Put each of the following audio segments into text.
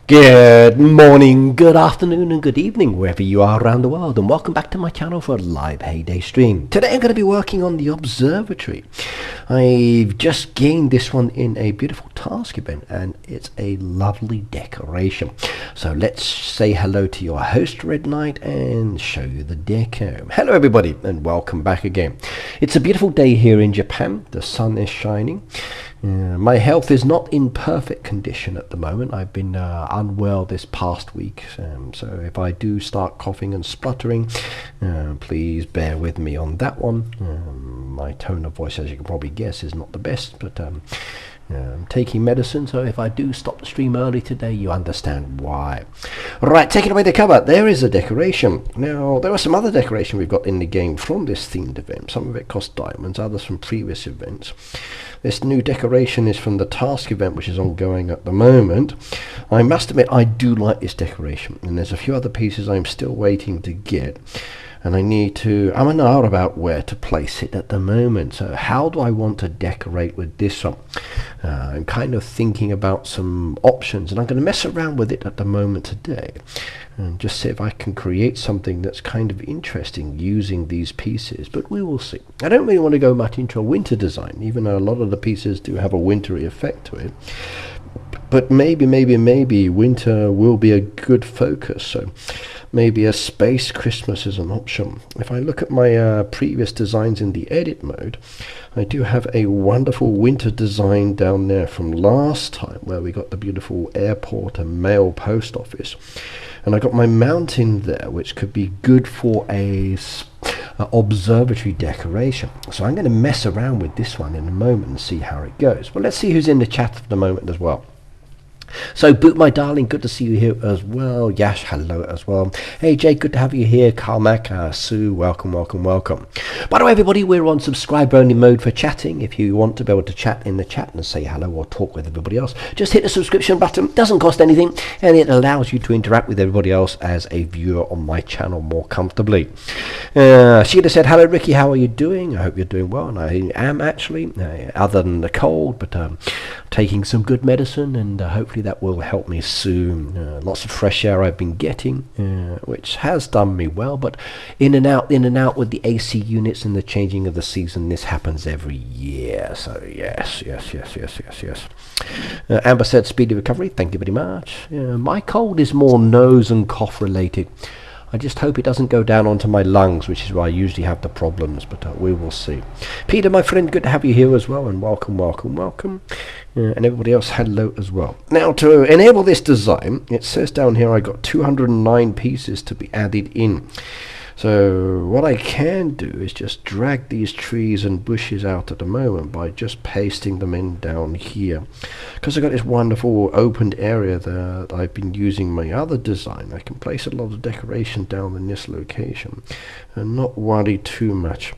Good morning, good afternoon and good evening wherever you are around the world, and welcome back to my channel for a live heyday stream. Today I'm going to be working on the observatory. I've just gained this one in a beautiful task event and it's a lovely decoration. So let's say hello to your host Red Knight and show you the deco. Hello everybody and welcome back again. It's a beautiful day here in Japan. The sun is shining. My health is not in perfect condition at the moment. I've been unwell this past week, so if I do start coughing and spluttering, please bear with me on that one. My tone of voice, as you can probably guess, is not the best, but I'm taking medicine, so if I do stop the stream early today, you understand why. Right, taking away the cover, there is a decoration. Now, there are some other decoration we've got in the game from this themed event. Some of it cost diamonds, others from previous events. This new decoration is from the task event, which is ongoing at the moment. I must admit, I do like this decoration, and there's a few other pieces I'm still waiting to get. And I'm an hour about where to place it at the moment. So how do I want to decorate with this one? I'm kind of thinking about some options, and I'm going to mess around with it at the moment today and just see if I can create something that's kind of interesting using these pieces, but we will see. I don't really want to go much into a winter design, even though a lot of the pieces do have a wintry effect to it. But maybe winter will be a good focus, so maybe a space Christmas is an option. If I look at my previous designs in the edit mode, I do have a wonderful winter design down there from last time where we got the beautiful airport and mail post office. And I got my mountain there, which could be good for a observatory decoration. So I'm going to mess around with this one in a moment and see how it goes. Well, let's see who's in the chat at the moment as well. So Boot, my darling, good to see you here as well. Yash, hello as well. Hey Jay, good to have you here. Carmack, Sue, welcome. By the way, everybody, we're on subscribe only mode for chatting. If you want to be able to chat in the chat and say hello or talk with everybody else, just hit the subscription button. Doesn't cost anything, and it allows you to interact with everybody else as a viewer on my channel more comfortably. Sheila said, hello Ricky, how are you doing? I hope you're doing well, and I am actually, other than the cold, but taking some good medicine, and hopefully that will help me soon. Lots of fresh air I've been getting, which has done me well, but in and out with the AC units and the changing of the season, this happens every year. So yes. Amber said speedy recovery, thank you very much. My cold is more nose and cough related. I just hope it doesn't go down onto my lungs, which is where I usually have the problems, but we will see. Peter, my friend, good to have you here as well, and welcome. And everybody else, hello as well. Now, to enable this design, it says down here I got 209 pieces to be added in. So what I can do is just drag these trees and bushes out at the moment by just pasting them in down here. Because I've got this wonderful opened area there that I've been using my other design, I can place a lot of decoration down in this location and not worry too much.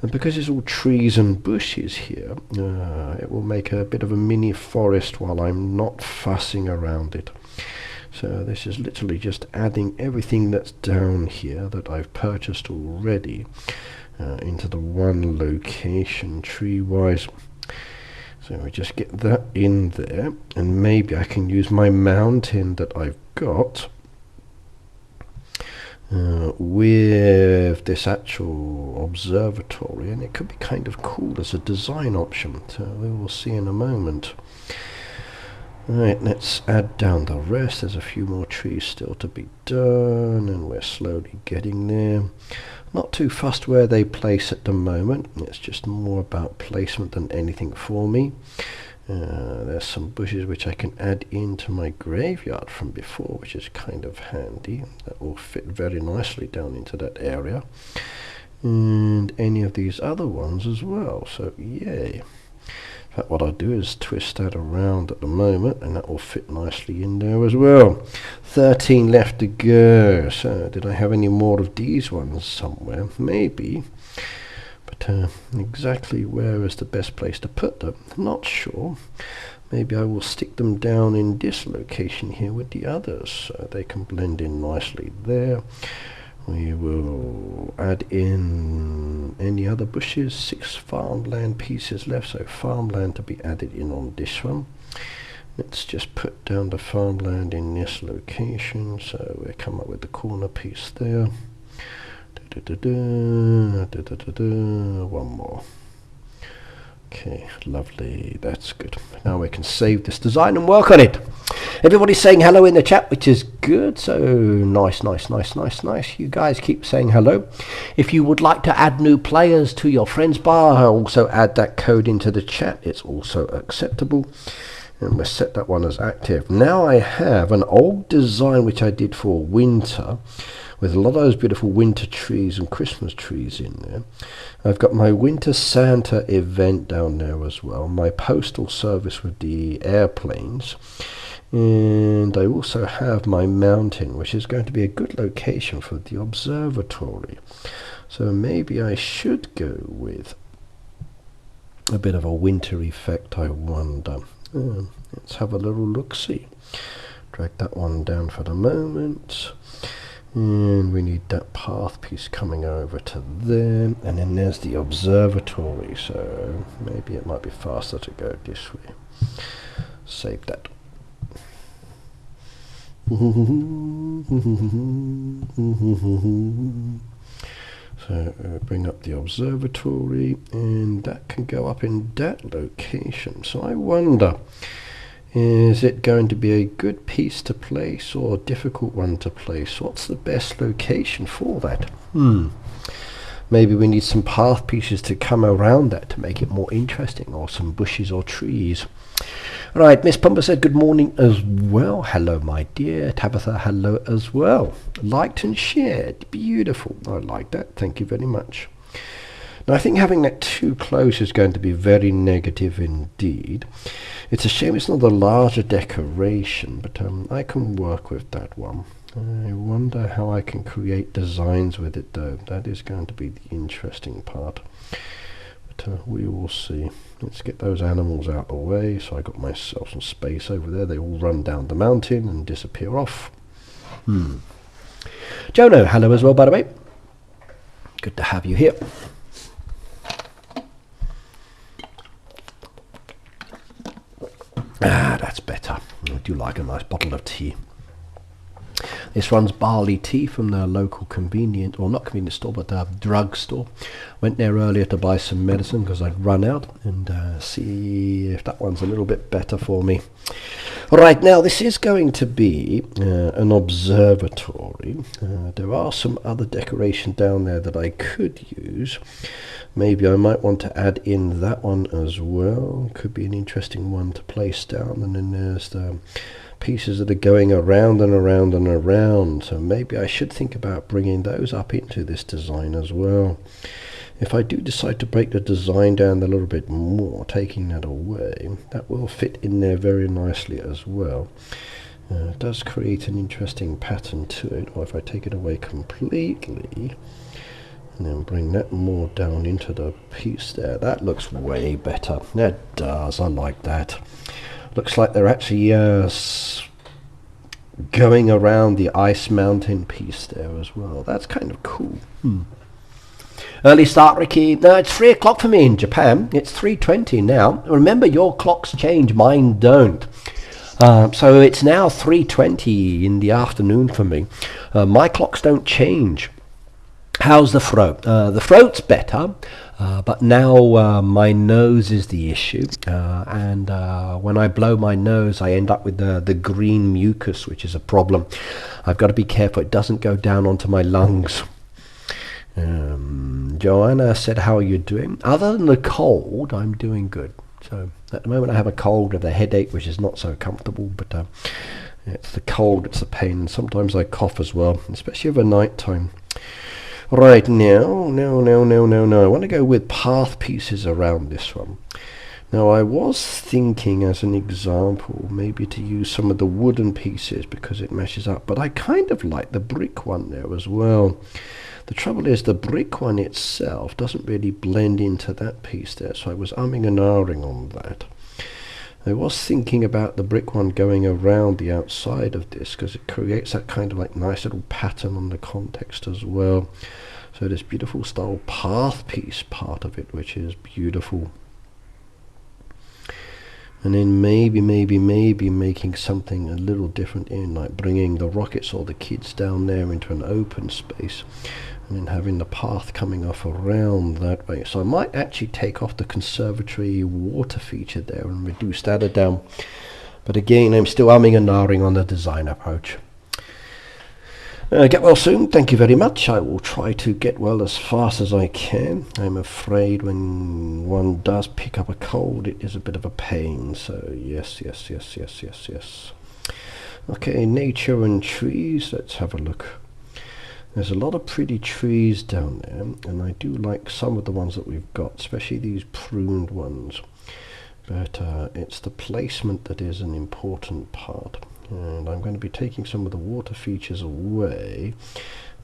And because it's all trees and bushes here, it will make a bit of a mini forest while I'm not fussing around it. So this is literally just adding everything that's down here that I've purchased already into the one location tree-wise. So we just get that in there, and maybe I can use my mountain that I've got with this actual observatory, and it could be kind of cool as a design option. So we will see in a moment. Right, let's add down the rest. There's a few more trees still to be done, and we're slowly getting there. Not too fussed where they place at the moment. It's just more about placement than anything for me. There's some bushes which I can add into my graveyard from before, which is kind of handy. That will fit very nicely down into that area. And any of these other ones as well, so yay. What I'll do is twist that around at the moment, and that will fit nicely in there as well. 13 left to go. So did I have any more of these ones somewhere? Maybe, but exactly where is the best place to put them? Not sure. Maybe I will stick them down in this location here with the others so they can blend in nicely there. We will add in any other bushes. 6 farmland pieces left, so farmland to be added in on this one. Let's just put down the farmland in this location, so we come up with the corner piece there. One more. Okay, lovely, that's good. Now we can save this design and work on it. Everybody's saying hello in the chat, which is good, so nice. You guys keep saying hello. If you would like to add new players to your friends bar, also add that code into the chat, it's also acceptable. And we'll set that one as active. Now I have an old design which I did for winter, with a lot of those beautiful winter trees and Christmas trees in there. I've got my Winter Santa event down there as well, my postal service with the airplanes, and I also have my mountain, which is going to be a good location for the observatory. So maybe I should go with a bit of a winter effect, I wonder. Let's have a little look-see. Drag that one down for the moment. And we need that path piece coming over to there. And then there's the observatory. So maybe it might be faster to go this way. Save that. So bring up the observatory, and that can go up in that location. So I wonder, is it going to be a good piece to place or a difficult one to place? What's the best location for that? Maybe we need some path pieces to come around that to make it more interesting, or some bushes or trees. Right, Miss Pumper said good morning as well. Hello, my dear. Tabitha, hello as well. Liked and shared. Beautiful. I like that. Thank you very much. Now, I think having that too close is going to be very negative indeed. It's a shame it's not a larger decoration, but I can work with that one. I wonder how I can create designs with it, though. That is going to be the interesting part. But we will see. Let's get those animals out of the way. So I got myself some space over there. They all run down the mountain and disappear off. Jono, hello as well, by the way. Good to have you here. That's better. I do like a nice bottle of tea. This one's barley tea from the local convenience, or not convenience store, but drug store. Went there earlier to buy some medicine because I'd run out, and see if that one's a little bit better for me. Alright, now this is going to be an observatory. There are some other decoration down there that I could use. Maybe I might want to add in that one as well. Could be an interesting one to place down. And then there's the pieces that are going around and around and around. So maybe I should think about bringing those up into this design as well. If I do decide to break the design down a little bit more, taking that away, that will fit in there very nicely as well. It does create an interesting pattern to it. Or if I take it away completely, and then bring that more down into the piece there. That looks way better. That does. I like that. Looks like they're actually going around the ice mountain piece there as well. That's kind of cool. Early start, Ricky. No, it's 3 o'clock for me in Japan. It's 3:20 now. Remember, your clocks change. Mine don't. So it's now 3:20 in the afternoon for me. My clocks don't change. How's the throat? The throat's better, but now my nose is the issue, and when I blow my nose I end up with the green mucus, which is a problem. I've got to be careful it doesn't go down onto my lungs. Joanna said, how are you doing? Other than the cold, I'm doing good. So at the moment I have a cold with a headache, which is not so comfortable, but it's the cold, it's the pain, and sometimes I cough as well, especially over night time. Right, now, I want to go with path pieces around this one. Now, I was thinking as an example, maybe to use some of the wooden pieces because it meshes up, but I kind of like the brick one there as well. The trouble is the brick one itself doesn't really blend into that piece there, so I was umming and ahhing on that. I was thinking about the brick one going around the outside of this because it creates that kind of like nice little pattern on the context as well. So this beautiful style path piece part of it, which is beautiful. And then maybe making something a little different in, like bringing the rockets or the kids down there into an open space, and then having the path coming off around that way. So I might actually take off the conservatory water feature there and reduce that down. But again, I'm still umming and ahhing on the design approach. Get well soon, thank you very much. I will try to get well as fast as I can. I'm afraid when one does pick up a cold, it is a bit of a pain. So yes. Okay, nature and trees, let's have a look. There's a lot of pretty trees down there, and I do like some of the ones that we've got, especially these pruned ones. But it's the placement that is an important part. And I'm going to be taking some of the water features away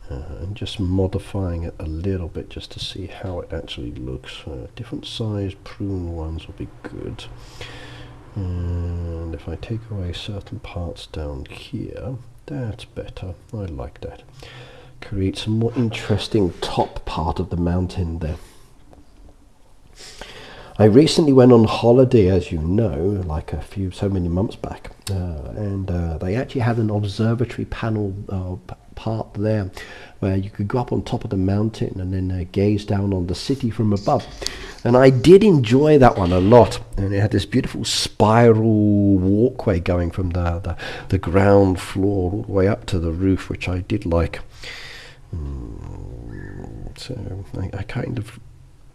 and just modifying it a little bit just to see how it actually looks. Different size prune ones will be good. And if I take away certain parts down here, that's better. I like that. Create some more interesting top part of the mountain there. I recently went on holiday, as you know, like so many months back, and they actually had an observatory panel part there where you could go up on top of the mountain and then gaze down on the city from above. And I did enjoy that one a lot, and it had this beautiful spiral walkway going from the ground floor all the way up to the roof, which I did like. So I kind of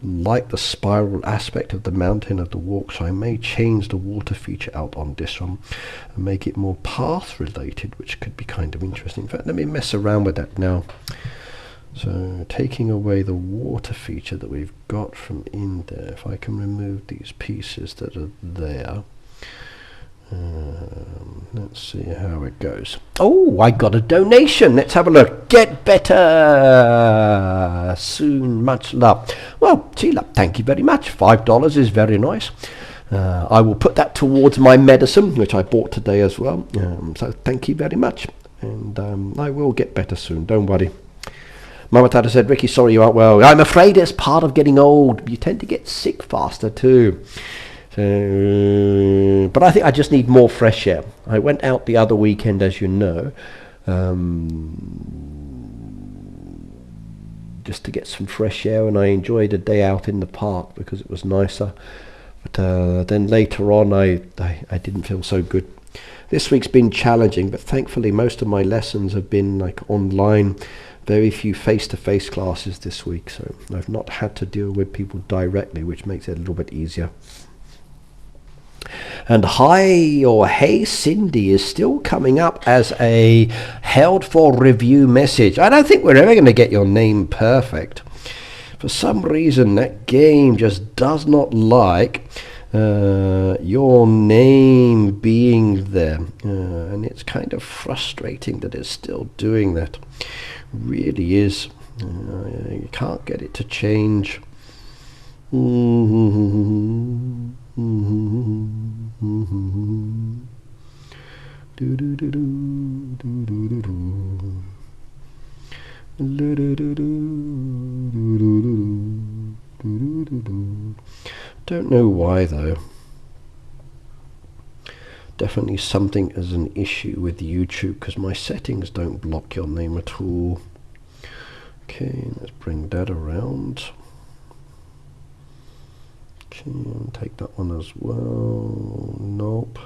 like the spiral aspect of the mountain of the walk, so I may change the water feature out on this one and make it more path related, which could be kind of interesting. In fact, let me mess around with that now. So taking away the water feature that we've got from in there, if I can remove these pieces that are there, let's see how it goes. Oh, I got a donation. Let's have a look. Get better soon. Much love. Well, Sheila, thank you very much. $5 is very nice. I will put that towards my medicine, which I bought today as well. So thank you very much. And I will get better soon. Don't worry. Mama Tata said, Ricky, sorry you aren't well. I'm afraid it's part of getting old. You tend to get sick faster too. But I think I just need more fresh air. I went out the other weekend, as you know, just to get some fresh air, and I enjoyed a day out in the park because it was nicer. But then later on, I didn't feel so good. This week's been challenging, but thankfully most of my lessons have been like online. Very few face-to-face classes this week, so I've not had to deal with people directly, which makes it a little bit easier. And hey Cindy is still coming up as a held for review message. I don't think we're ever going to get your name perfect. For some reason that game just does not like your name being there, and it's kind of frustrating that it's still doing that. Really is. You can't get it to change. Don't know why though. Definitely something as an issue with YouTube, because my settings don't block your name at all. Okay, let's bring that around. Okay, take that one as well. Nope.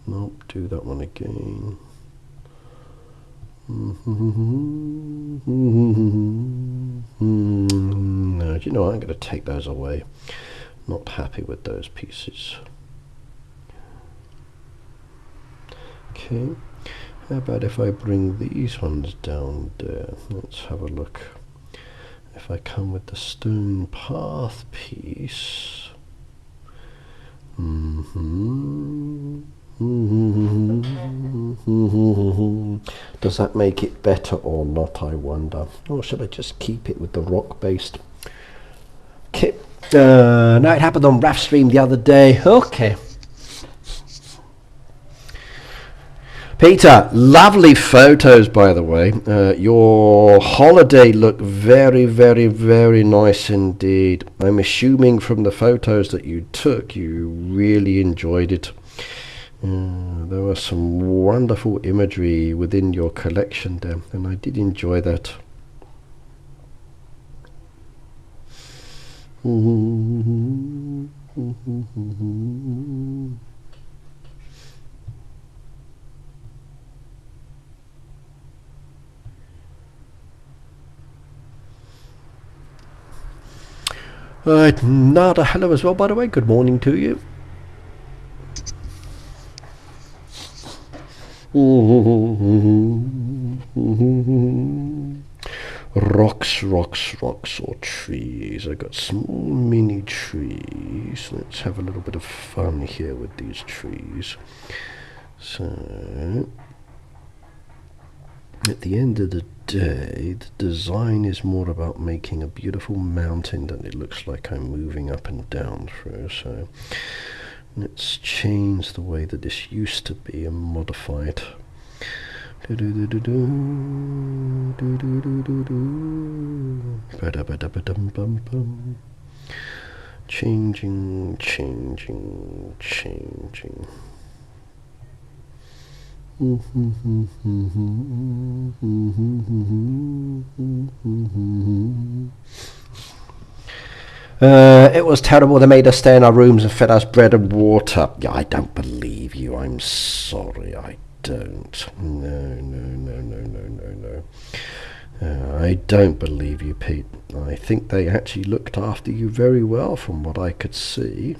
Nope, do that one again. No, do you know what? I'm going to take those away. Not happy with those pieces. Okay, how about if I bring these ones down there? Let's have a look. If I come with the stone path piece, does that make it better or not, I wonder? Or should I just keep it with the rock based? Okay, now it happened on RAF stream the other day. Okay. Peter, lovely photos, by the way. Your holiday looked very, very, very nice indeed. I'm assuming from the photos that you took, you really enjoyed it. There was some wonderful imagery within your collection there, and I did enjoy that. Nada, hello as well, by the way. Good morning to you. Rocks, rocks, rocks, or trees. I got small mini trees. Let's have a little bit of fun here with these trees. So, at the end of the day, the design is more about making a beautiful mountain than it looks like I'm moving up and down through. So let's change the way that this used to be and modify it. Changing, changing, changing. It was terrible. They made us stay in our rooms and fed us bread and water. Yeah, I don't believe you. I'm sorry, I don't. No. I don't believe you, Pete. I think they actually looked after you very well from what I could see.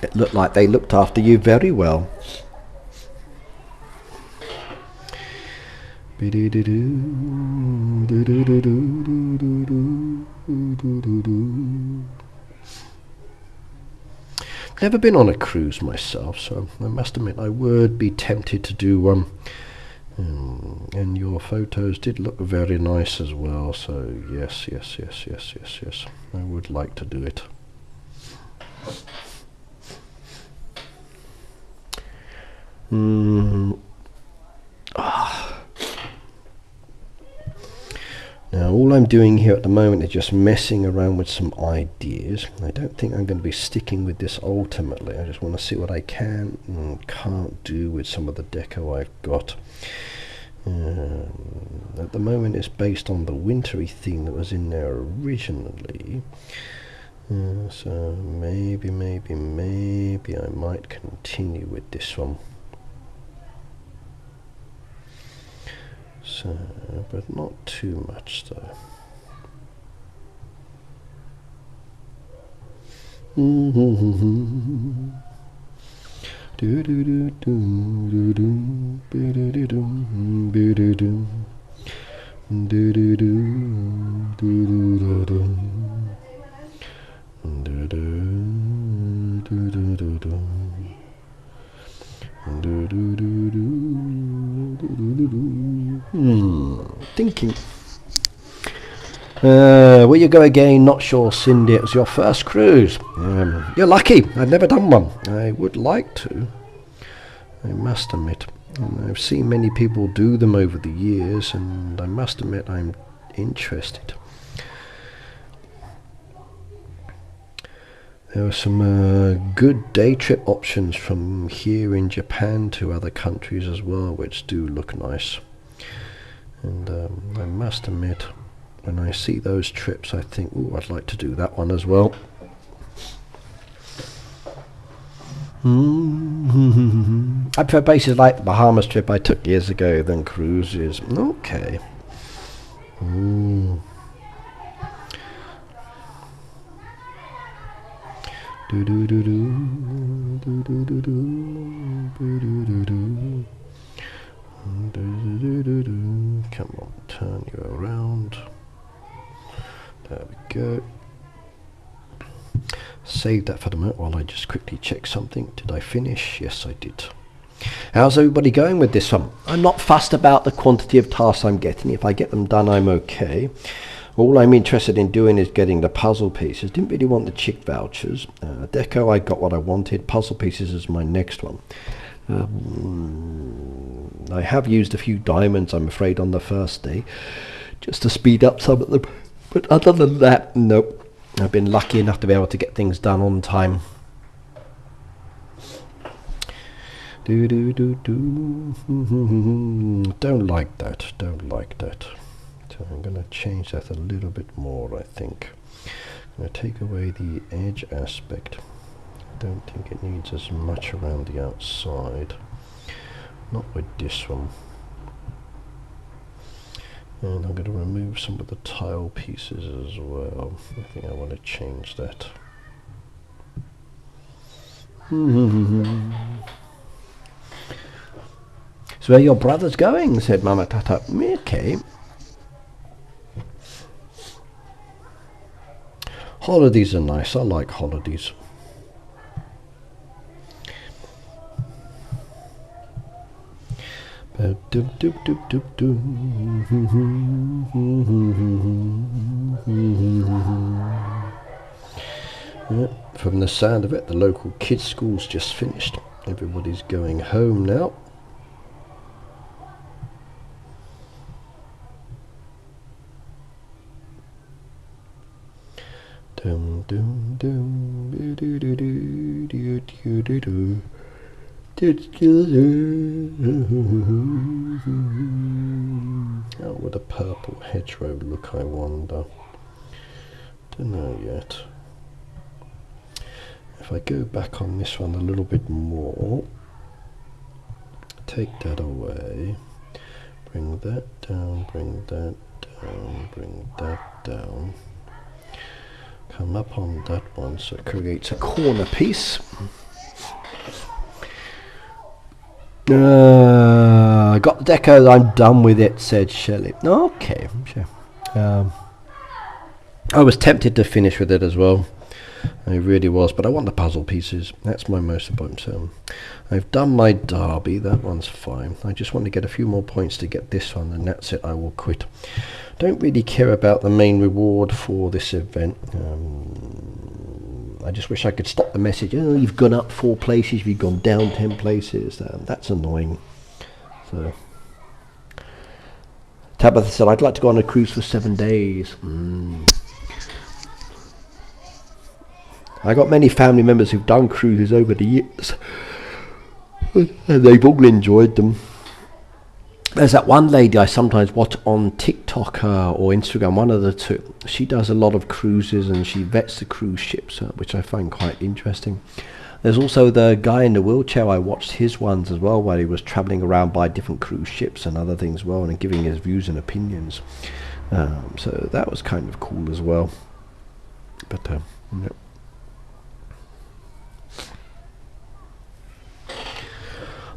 It looked like they looked after you very well. Never been on a cruise myself, so I must admit I would be tempted to do one. And your photos did look very nice as well, so yes, I would like to do it. Now all I'm doing here at the moment is just messing around with some ideas. I don't think I'm going to be sticking with this ultimately. I just want to see what I can and can't do with some of the deco I've got. At the moment it's based on the wintry theme that was in there originally. So maybe I might continue with this one. So, but not too much though. Thinking. Will you go again? Not sure, Cindy. It was your first cruise. You're lucky. I've never done one. I would like to, I must admit. And I've seen many people do them over the years, and I must admit I'm interested. There are some good day trip options from here in Japan to other countries as well, which do look nice. And I must admit, when I see those trips, I think, ooh, I'd like to do that one as well. I prefer places like the Bahamas trip I took years ago than cruises. Okay. Come on, turn you around. There we go. Save that for the moment while I just quickly check something. Did I finish? Yes, I did. How's everybody going with this one? I'm not fussed about the quantity of tasks I'm getting. If I get them done, I'm okay. All I'm interested in doing is getting the puzzle pieces. Didn't really want the chick vouchers. Deco, I got what I wanted. Puzzle pieces is my next one. I have used a few diamonds, I'm afraid, on the first day, just to speed up some of them. But other than that, nope. I've been lucky enough to be able to get things done on time. Don't like that. Don't like that. So I'm going to change that a little bit more, I think. I'm going to take away the edge aspect. I don't think it needs as much around the outside. Not with this one. And I'm going to remove some of the tile pieces as well. I think I want to change that. So where your brother's going, said Mama Tata. Okay. Holidays are nice. I like holidays. Yeah, from the sound of it, the local kids' school's just finished. Everybody's going home now. Dum dum dum do do do do do do do do. How would a purple hedgerow look, I wonder? Don't know yet. If I go back on this one a little bit more, take that away, bring that down, bring that down, bring that down, come up on that one so it creates a corner piece. I got the deco, I'm done with it, said Shelley. Okay, sure. I was tempted to finish with it as well. I really was, but I want the puzzle pieces. That's my most important. So I've done my derby, that one's fine. I just want to get a few more points to get this one, and that's it, I will quit. Don't really care about the main reward for this event. I just wish I could stop the message. Oh, you've gone up 4 places, you've gone down 10 places. That's annoying. So Tabitha said, I'd like to go on a cruise for 7 days. I got many family members who've done cruises over the years, and they've all enjoyed them. There's that one lady I sometimes watch on TikTok or Instagram, one of the two. She does a lot of cruises and she vets the cruise ships, which I find quite interesting. There's also the guy in the wheelchair. I watched his ones as well, where he was travelling around by different cruise ships and other things as well, and giving his views and opinions. So that was kind of cool as well. But yeah.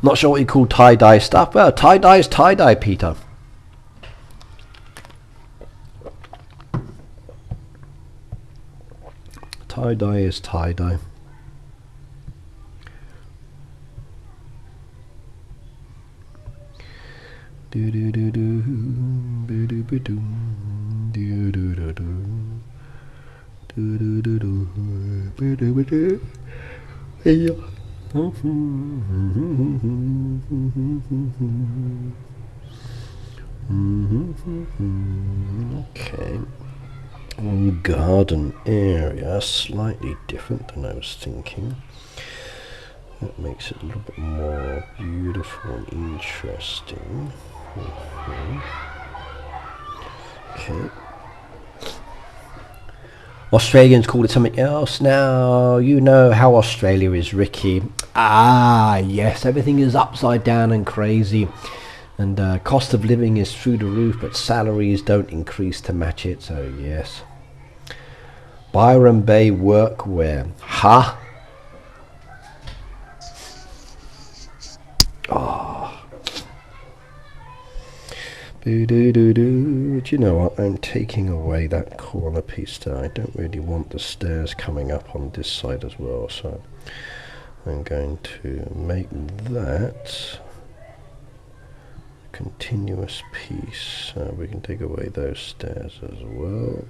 Not sure what you call tie-dye stuff. Well, tie-dye is tie-dye, Peter. Tie-dye is tie-dye. Do do do do do do do do do do do do do do do do do. Okay. Garden area, slightly different than I was thinking. That makes it a little bit more beautiful and interesting. Okay. Australians call it something else now. You know how Australia is, Ricky. Ah, yes, everything is upside down and crazy. And cost of living is through the roof, but salaries don't increase to match it, so yes. Byron Bay workwear. Huh? Oh. Do you know what? I'm taking away that corner piece there. I don't really want the stairs coming up on this side as well, so I'm going to make that continuous piece. We can take away those stairs as well.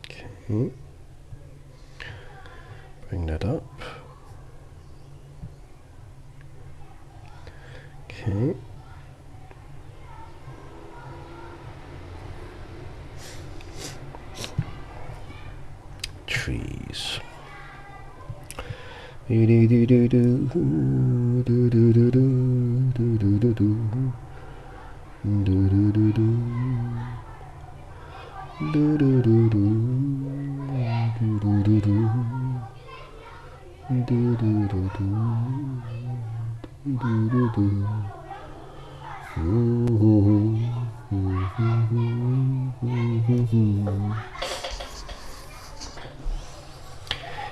Okay. Bring that up. Okay. Trees. Do do do do do do do do do do do do do do do do do. Do do do do do do do do do do do do do do.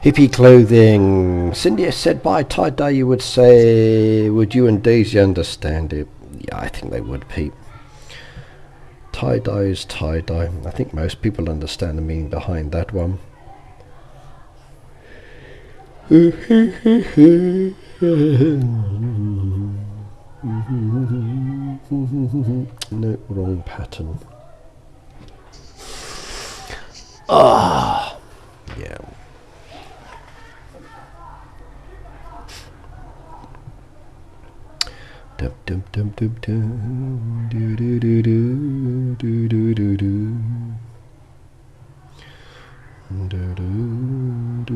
Hippie clothing. Cindy has said by tie-dye you would say, would you and Daisy understand it? Yeah, I think they would, Pete. Tie-dye is tie-dye. I think most people understand the meaning behind that one. No, wrong pattern. Ah, yeah. Dum dum dum dum dum do do do do do do do do do do do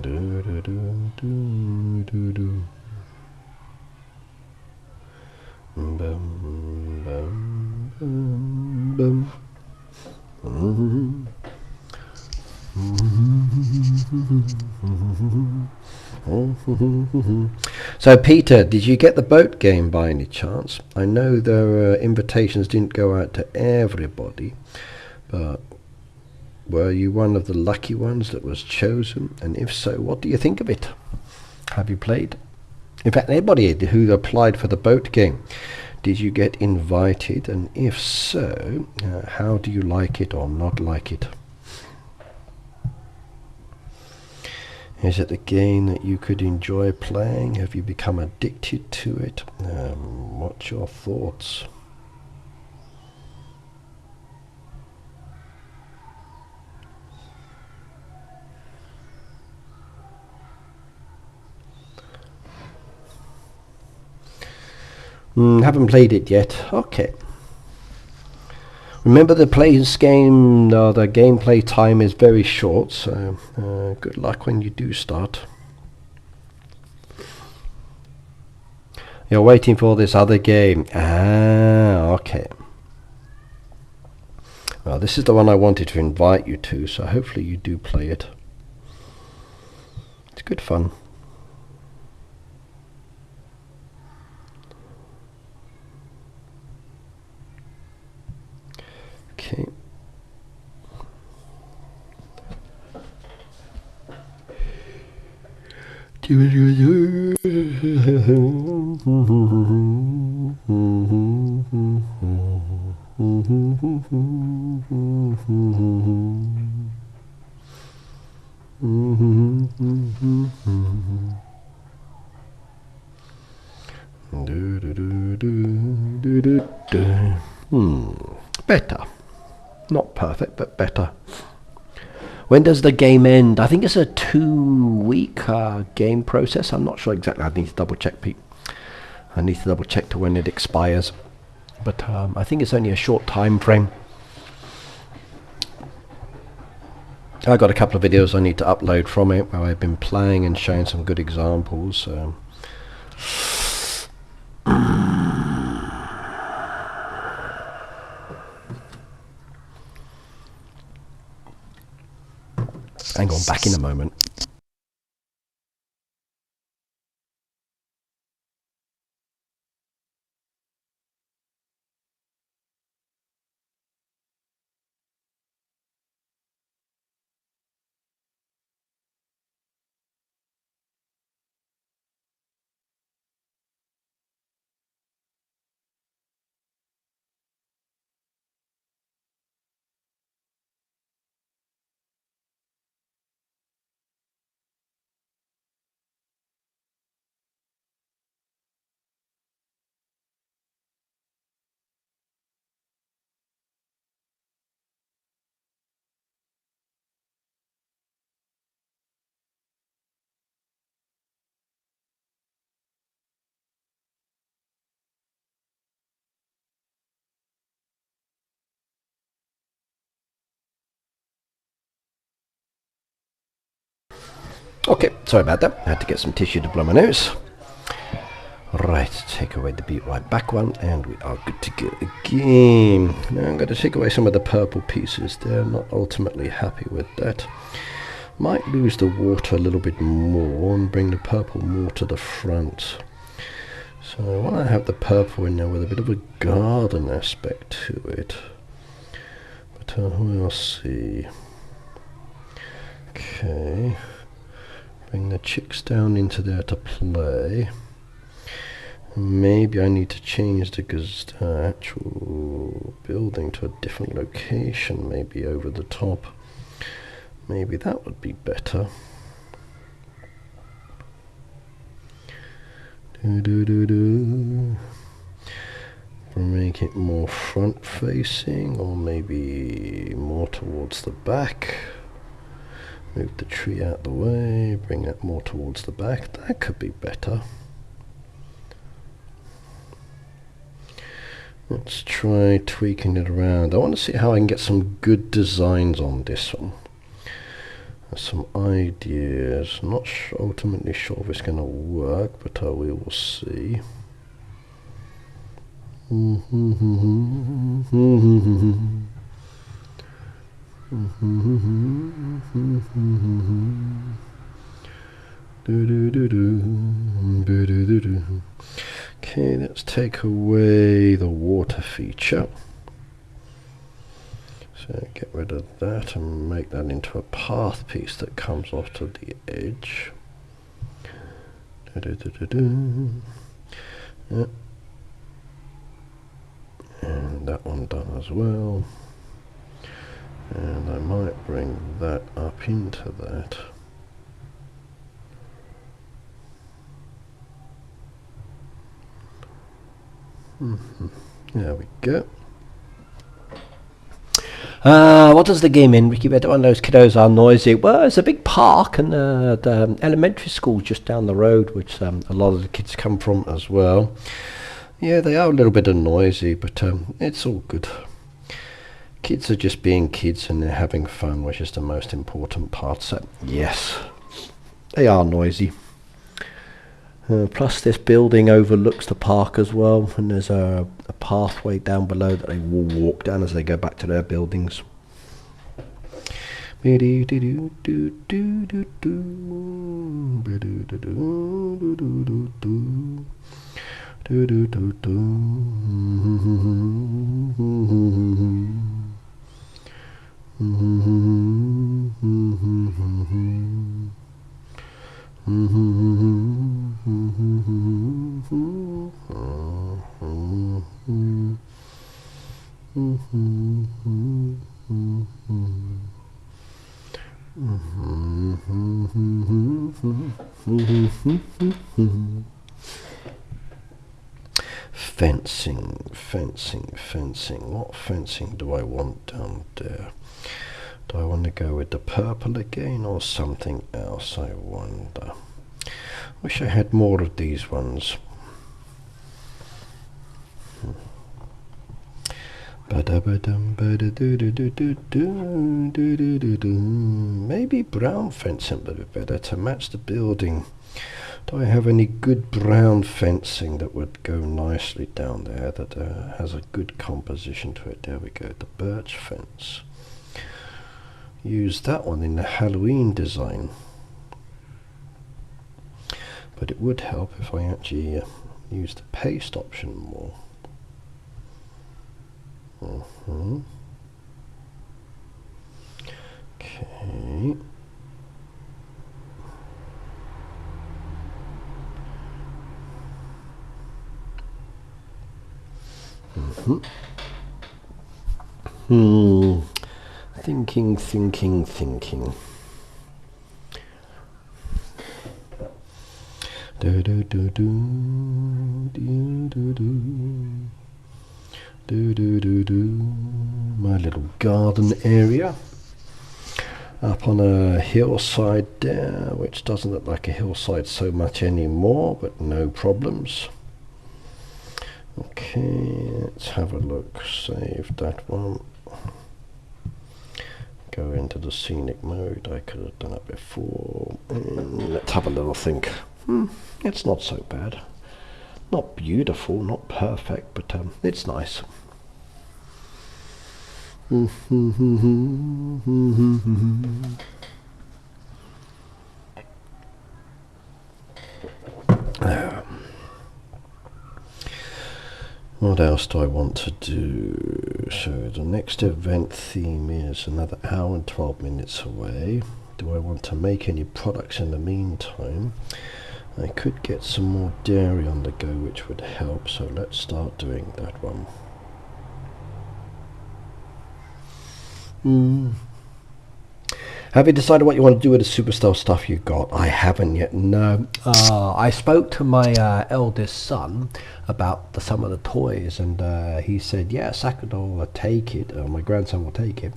do do do do do. Bum bum bum bum. So Peter, did you get the boat game by any chance? I know the invitations didn't go out to everybody, but were you one of the lucky ones that was chosen? And if so, what do you think of it? Have you played? In fact, anybody who applied for the boat game, did you get invited? And if so, how do you like it or not like it? Is it a game that you could enjoy playing? Have you become addicted to it? What's your thoughts? Haven't played it yet. Okay. Remember the the gameplay time is very short, so good luck when you do start. You're waiting for this other game. Ah, okay. Well, this is the one I wanted to invite you to, so hopefully you do play it. It's good fun. Okay. Better. Not perfect, but better. When does the game end? I think it's a 2-week game process. I'm not sure exactly. I need to double check, Pete. I need to double check to when it expires. But I think it's only a short time frame. I got a couple of videos I need to upload from it where I've been playing and showing some good examples. Hang on, back in a moment. Okay, sorry about that. I had to get some tissue to blow my nose. Right, take away the beat right back one, and we are good to go again. Now I'm going to take away some of the purple pieces. They're not ultimately happy with that. Might lose the water a little bit more and bring the purple more to the front. So I want to have the purple in there with a bit of a garden aspect to it. But we'll see. Okay. Bring the chicks down into there to play. Maybe I need to change the actual building to a different location, maybe over the top. Maybe that would be better. Make it more front facing, or maybe more towards the back. Move the tree out the way, bring that more towards the back. That could be better. Let's try tweaking it around. I want to see how I can get some good designs on this one. Some ideas. Not ultimately sure if it's going to work, but we will see. Okay, let's take away the water feature. So get rid of that and make that into a path piece that comes off to the edge. Yep. And that one done as well. And I might bring that up into that. There we go. What does the game in, Ricky? One of those kiddos are noisy. Well, it's a big park, and the elementary school just down the road, which a lot of the kids come from as well. Yeah, they are a little bit noisy, but it's all good. Kids are just being kids, and they're having fun, which is the most important part. So, yes, they are noisy. Plus, this building overlooks the park as well, and there's a pathway down below that they will walk down as they go back to their buildings. Fencing. What fencing do I want down there? Do I want to go with the purple again or something else, I wonder? Wish I had more of these ones. Maybe brown fencing would be better to match the building. Do I have any good brown fencing that would go nicely down there, that has a good composition to it? There we go, the birch fence. Use that one in the Halloween design. But it would help if I actually use the paste option more. Okay. Thinking. My little garden area up on a hillside there, which doesn't look like a hillside so much anymore, but no problems. Okay, let's have a look. Save that one. go into the scenic mode. I could have done it before. Let's have a little think. It's not so bad. Not beautiful, not perfect, but it's nice. What else do I want to do? So the next event theme is another hour and 12 minutes away. Do I want to make any products in the meantime? I could get some more dairy on the go, which would help, so let's start doing that one. Have you decided what you want to do with the Superstar stuff you got? I haven't yet, no. I spoke to my eldest son about some of the toys, and he said, yeah, Sakura will take it, my grandson will take it.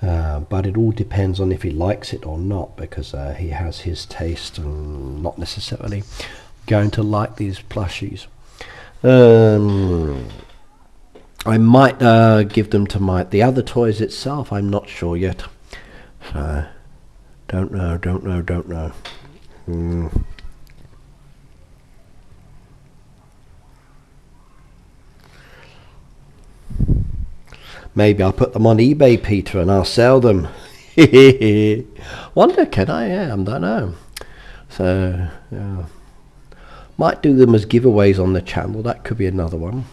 But it all depends on if he likes it or not, because he has his taste and not necessarily going to like these plushies. I might give them to the other toys itself. I'm not sure yet. So, don't know. Maybe I'll put them on eBay, Peter, and I'll sell them. Wonder, can I? Yeah, I don't know. So, yeah. Might do them as giveaways on the channel. That could be another one.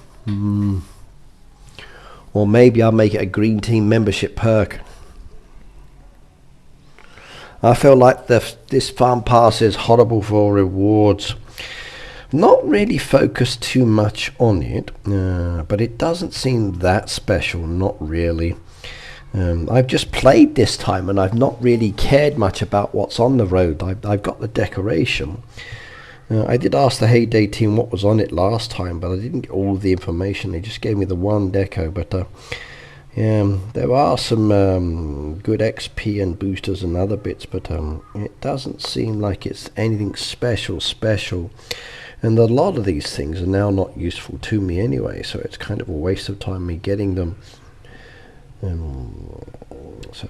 Or maybe I'll make it a Green Team membership perk. I feel like this farm pass is horrible for rewards. Not really focused too much on it, but it doesn't seem that special, not really. I've just played this time and I've not really cared much about what's on the road. I've got the decoration. I did ask the Heyday team what was on it last time, but I didn't get all of the information. They just gave me the one deco, but yeah, there are some good XP and boosters and other bits, but it doesn't seem like it's anything special. And a lot of these things are now not useful to me anyway, so it's kind of a waste of time me getting them. So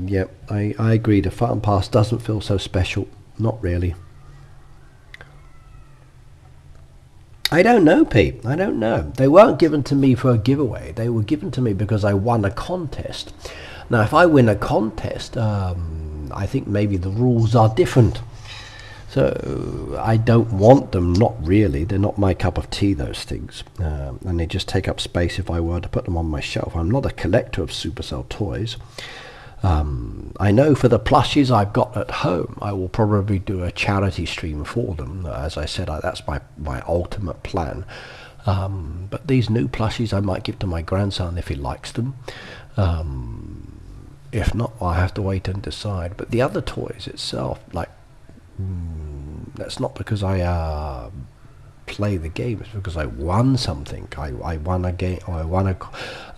yeah, I agree. The farm pass doesn't feel so special. Not really. I don't know, Pete. I don't know. They weren't given to me for a giveaway. They were given to me because I won a contest. Now, if I win a contest, I think maybe the rules are different. So I don't want them, not really. They're not my cup of tea, those things. And they just take up space if I were to put them on my shelf. I'm not a collector of Supercell toys. I know for the plushies I've got at home, I will probably do a charity stream for them. As I said, that's my ultimate plan. But these new plushies I might give to my grandson if he likes them. If not, I'll have to wait and decide. But the other toys itself, like, that's not because I play the game. It's because I won something. I won a game, or I won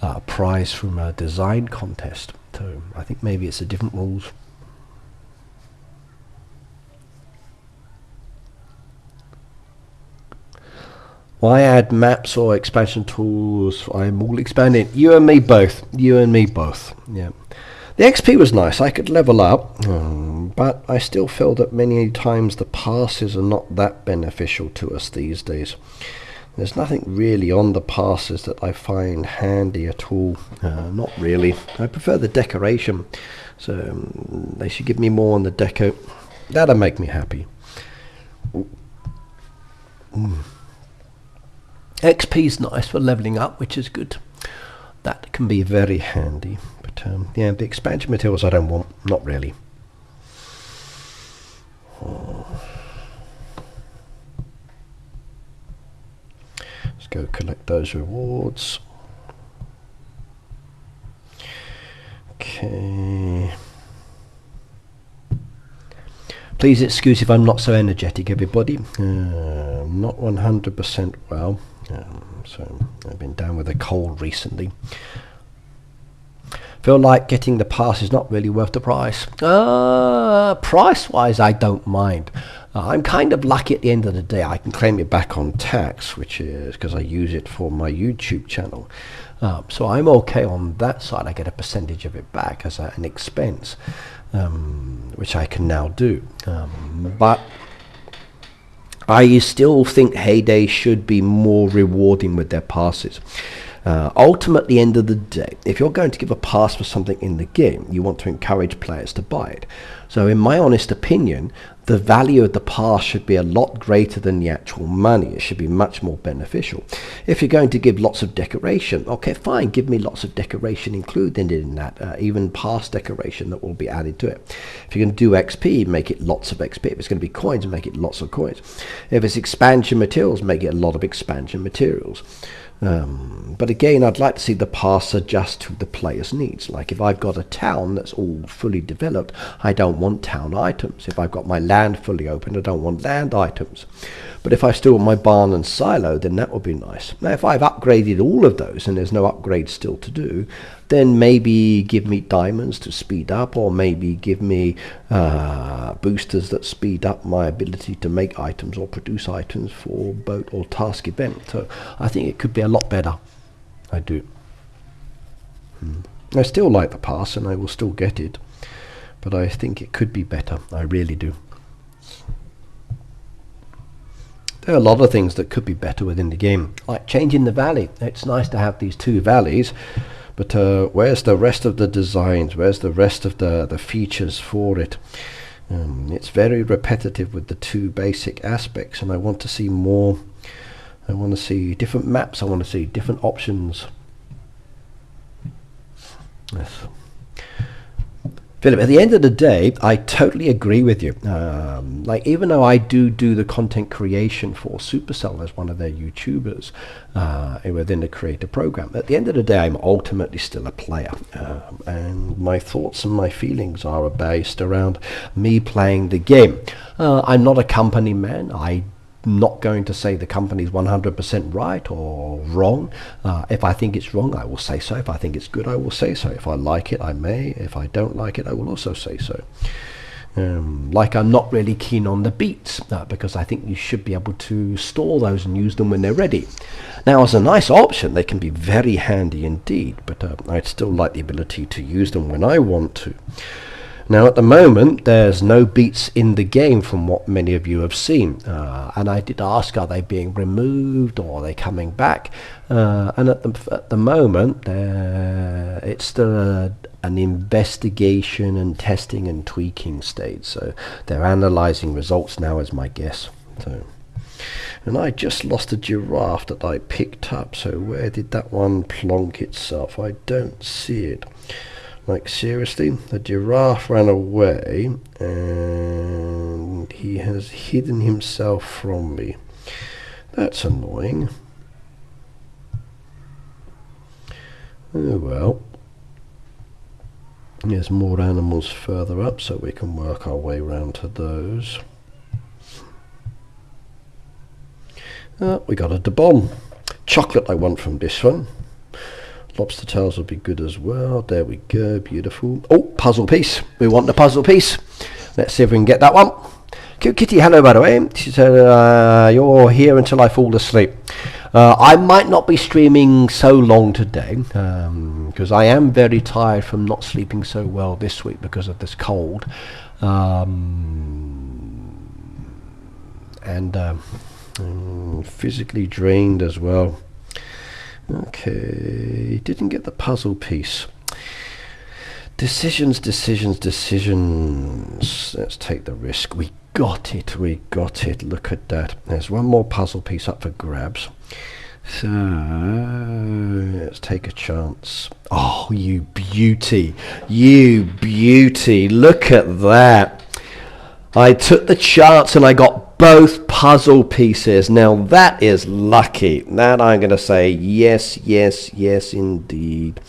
a prize from a design contest. So I think maybe it's a different rules. Why add maps or expansion tools? I'm all expanding. You and me both. Yeah. The XP was nice. I could level up, but I still feel that many times the passes are not that beneficial to us these days. There's nothing really on the passes that I find handy at all. Not really. I prefer the decoration, so they should give me more on the deco. That'll make me happy. XP's nice for leveling up, which is good. That can be very handy. But yeah, the expansion materials I don't want. Not really. Let's go collect those rewards. Okay. Please excuse if I'm not so energetic, everybody. Not 100% well. So I've been down with a cold recently. Feel like getting the pass is not really worth the price. Price-wise, I don't mind. I'm kind of lucky at the end of the day. I can claim it back on tax, which is because I use it for my YouTube channel. So I'm okay on that side. I get a percentage of it back as an expense, which I can now do. But I still think Heyday should be more rewarding with their passes. Ultimately, end of the day, if you're going to give a pass for something in the game, you want to encourage players to buy it. So in my honest opinion, the value of the pass should be a lot greater than the actual money. It should be much more beneficial. If you're going to give lots of decoration, okay, fine, give me lots of decoration included in that, even pass decoration that will be added to it. If you're going to do XP, make it lots of XP. If it's going to be coins, make it lots of coins. If it's expansion materials, make it a lot of expansion materials. But again, I'd like to see the pass adjust to the player's needs. Like if I've got a town that's all fully developed, I don't want town items. If I've got my land fully open, I don't want land items. But if I still want my barn and silo, then that would be nice. Now, if I've upgraded all of those and there's no upgrade still to do, then maybe give me diamonds to speed up, or maybe give me boosters that speed up my ability to make items or produce items for boat or task event. So I think it could be a lot better. I do. I still like the pass and I will still get it, but I think it could be better. I really do. There are a lot of things that could be better within the game, like changing the valley. It's nice to have these two valleys, but where's the rest of the designs? Where's the rest of the features for it? It's very repetitive with the two basic aspects, and I want to see more. I want to see different maps. I want to see different options. Yes. Philip, at the end of the day, I totally agree with you. Like, even though I do the content creation for Supercell as one of their YouTubers within the creator program, at the end of the day, I'm ultimately still a player. And my thoughts and my feelings are based around me playing the game. I'm not a company man. I'm not going to say the company's 100% right or wrong. If I think it's wrong, I will say so. If I think it's good, I will say so. If I like it, I may. If I don't like it, I will also say so. Like, I'm not really keen on the beats, because I think you should be able to store those and use them when they're ready. Now, as a nice option, they can be very handy indeed, but I'd still like the ability to use them when I want to. Now, at the moment, there's no beats in the game from what many of you have seen. And I did ask, are they being removed or are they coming back? And at the moment, it's still an investigation and testing and tweaking stage. So they're analyzing results now, is my guess. So, and I just lost a giraffe that I picked up. So where did that one plonk itself? I don't see it. Like, seriously, the giraffe ran away and he has hidden himself from me. That's annoying. Oh well. There's more animals further up, so we can work our way round to those. We got a bomb. Chocolate I want from this one. Lobster tails will be good as well. There we go, beautiful. Oh, puzzle piece. We want the puzzle piece. Let's see if we can get that one. Cute Kitty, hello by the way. She said, you're here until I fall asleep. I might not be streaming so long today, because I am very tired from not sleeping so well this week because of this cold. And physically drained as well. Okay, didn't get the puzzle piece. Decisions. Let's take the risk. We got it. Look at that. There's one more puzzle piece up for grabs. So let's take a chance. Oh, you beauty. Look at that. I took the chance and I got both puzzle pieces. Now that is lucky. That I'm going to say yes indeed.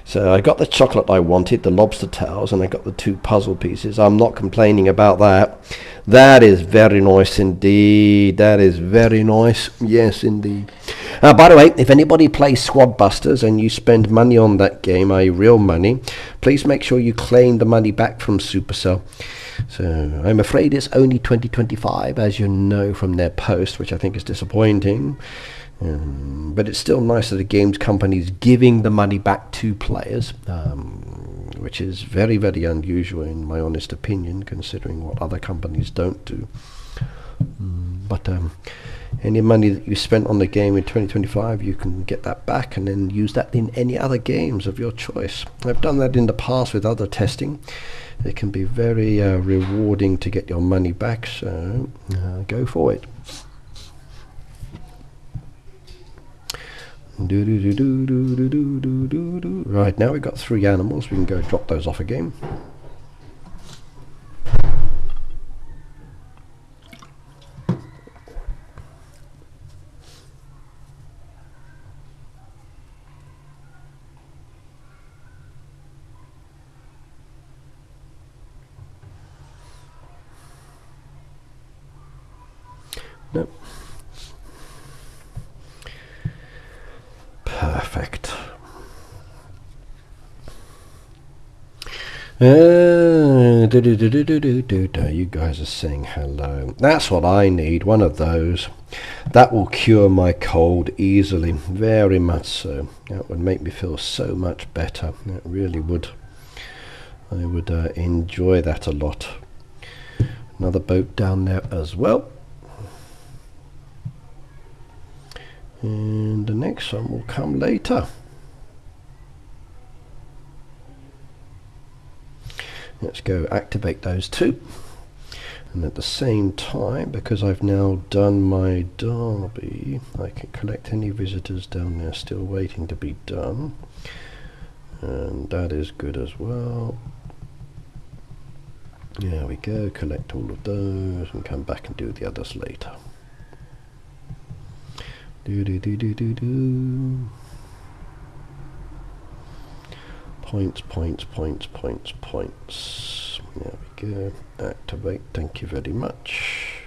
So I got the chocolate I wanted, the lobster tails, and I got the two puzzle pieces. I'm not complaining about that. That is very nice indeed. That is very nice. Yes indeed. By the way, if anybody plays Squad Busters and you spend money on that game, real money, please make sure you claim the money back from Supercell. So I'm afraid it's only 2025, as you know from their post, which I think is disappointing. But it's still nice that the games company is giving the money back to players, which is very, very unusual in my honest opinion, considering what other companies don't do. But any money that you spent on the game in 2025, you can get that back and then use that in any other games of your choice. I've done that in the past with other testing. It can be very rewarding to get your money back, so go for it. Right, now we've got 3 animals. We can go drop those off again. Nope. Perfect. You guys are saying hello. That's what I need, one of those. That will cure my cold easily, very much so. That would make me feel so much better. It really would. I would enjoy that a lot. Another boat down there as well. And the next one will come later. Let's go activate those 2. And at the same time, because I've now done my derby, I can collect any visitors down there still waiting to be done. And that is good as well. There we go, collect all of those and come back and do the others later. Points, points, points, points, points. There we go. Activate. Thank you very much.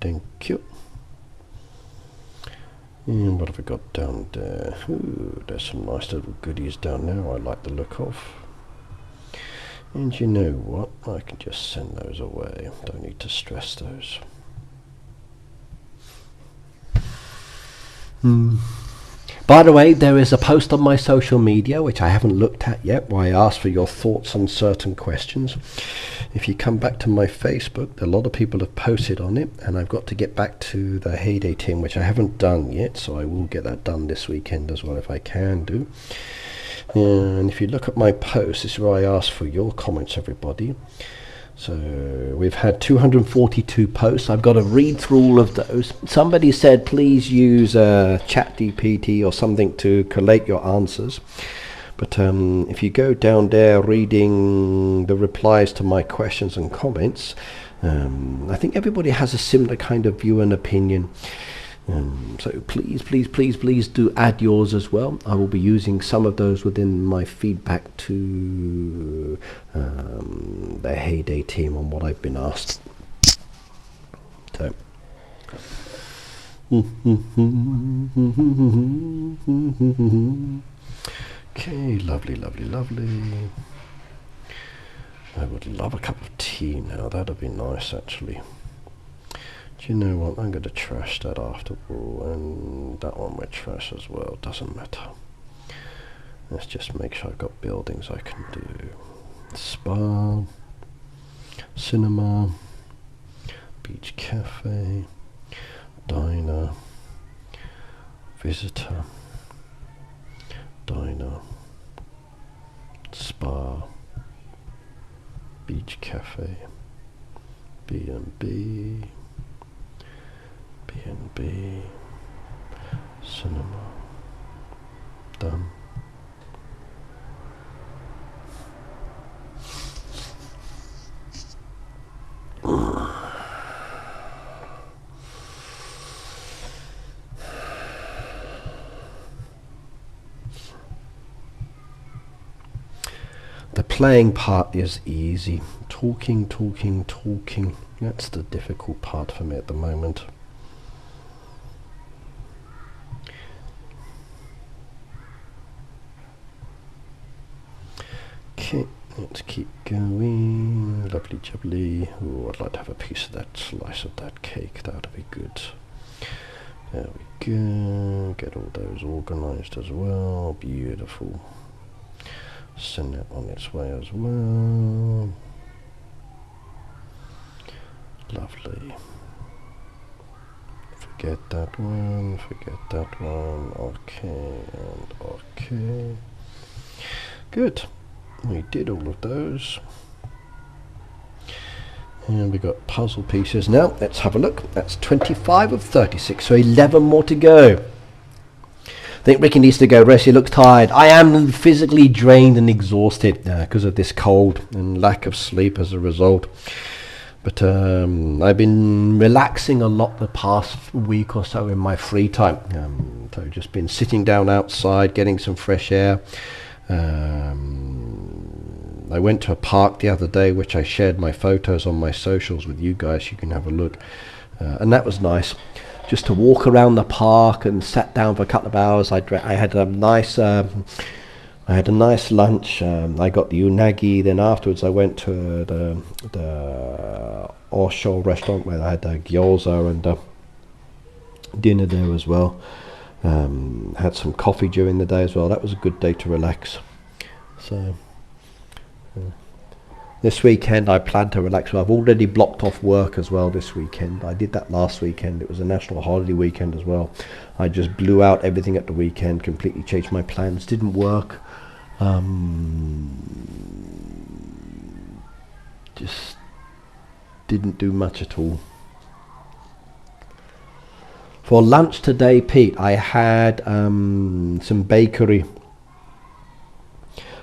Thank you. And what have we got down there? Ooh, there's some nice little goodies down there I like the look of. And you know what? I can just send those away. Don't need to stress those. By the way, there is a post on my social media which I haven't looked at yet, where I asked for your thoughts on certain questions. If you come back to my Facebook, a lot of people have posted on it, and I've got to get back to the Heyday team, which I haven't done yet, so I will get that done this weekend as well if I can do. And if you look at my post, this is where I ask for your comments, everybody. So we've had 242 posts. I've got to read through all of those. Somebody said please use ChatGPT or something to collate your answers. But if you go down there reading the replies to my questions and comments, I think everybody has a similar kind of view and opinion. So please, please, please, please do add yours as well. I will be using some of those within my feedback to the Heyday team on what I've been asked. So. Okay, lovely, lovely, lovely. I would love a cup of tea now. That'd be nice, actually. Do you know what? I'm going to trash that after all, and that one with trash as well. Doesn't matter. Let's just make sure I've got buildings I can do. Spa, cinema, beach cafe, diner, visitor, diner, spa, beach cafe, B&B, B&B, cinema, done. playing part is easy. Talking. That's the difficult part for me at the moment. Okay, let's keep going. Lovely jubbly. Oh, I'd like to have a piece of that slice of that cake. That would be good. There we go. Get all those organized as well. Beautiful. Send that on its way as well. Lovely. Forget that one. Okay, and okay. Good. We did all of those. And we got puzzle pieces. Now, let's have a look. That's 25 of 36, so 11 more to go. I think Ricky needs to go rest. He looks tired. I am physically drained and exhausted because of this cold and lack of sleep as a result. But I've been relaxing a lot the past week or so in my free time. So just been sitting down outside, getting some fresh air. I went to a park the other day, which I shared my photos on my socials with you guys. You can have a look. And that was nice. Just to walk around the park and sat down for a couple of hours. I had a nice lunch. I got the unagi. Then afterwards, I went to the offshore restaurant where I had gyoza and dinner there as well. Had some coffee during the day as well. That was a good day to relax. So this weekend I plan to relax. Well, I've already blocked off work as well this weekend. I did that last weekend. It was a national holiday weekend as well. I just blew out everything at the weekend, completely changed my plans. Didn't work. Just didn't do much at all. For lunch today, Pete, I had some bakery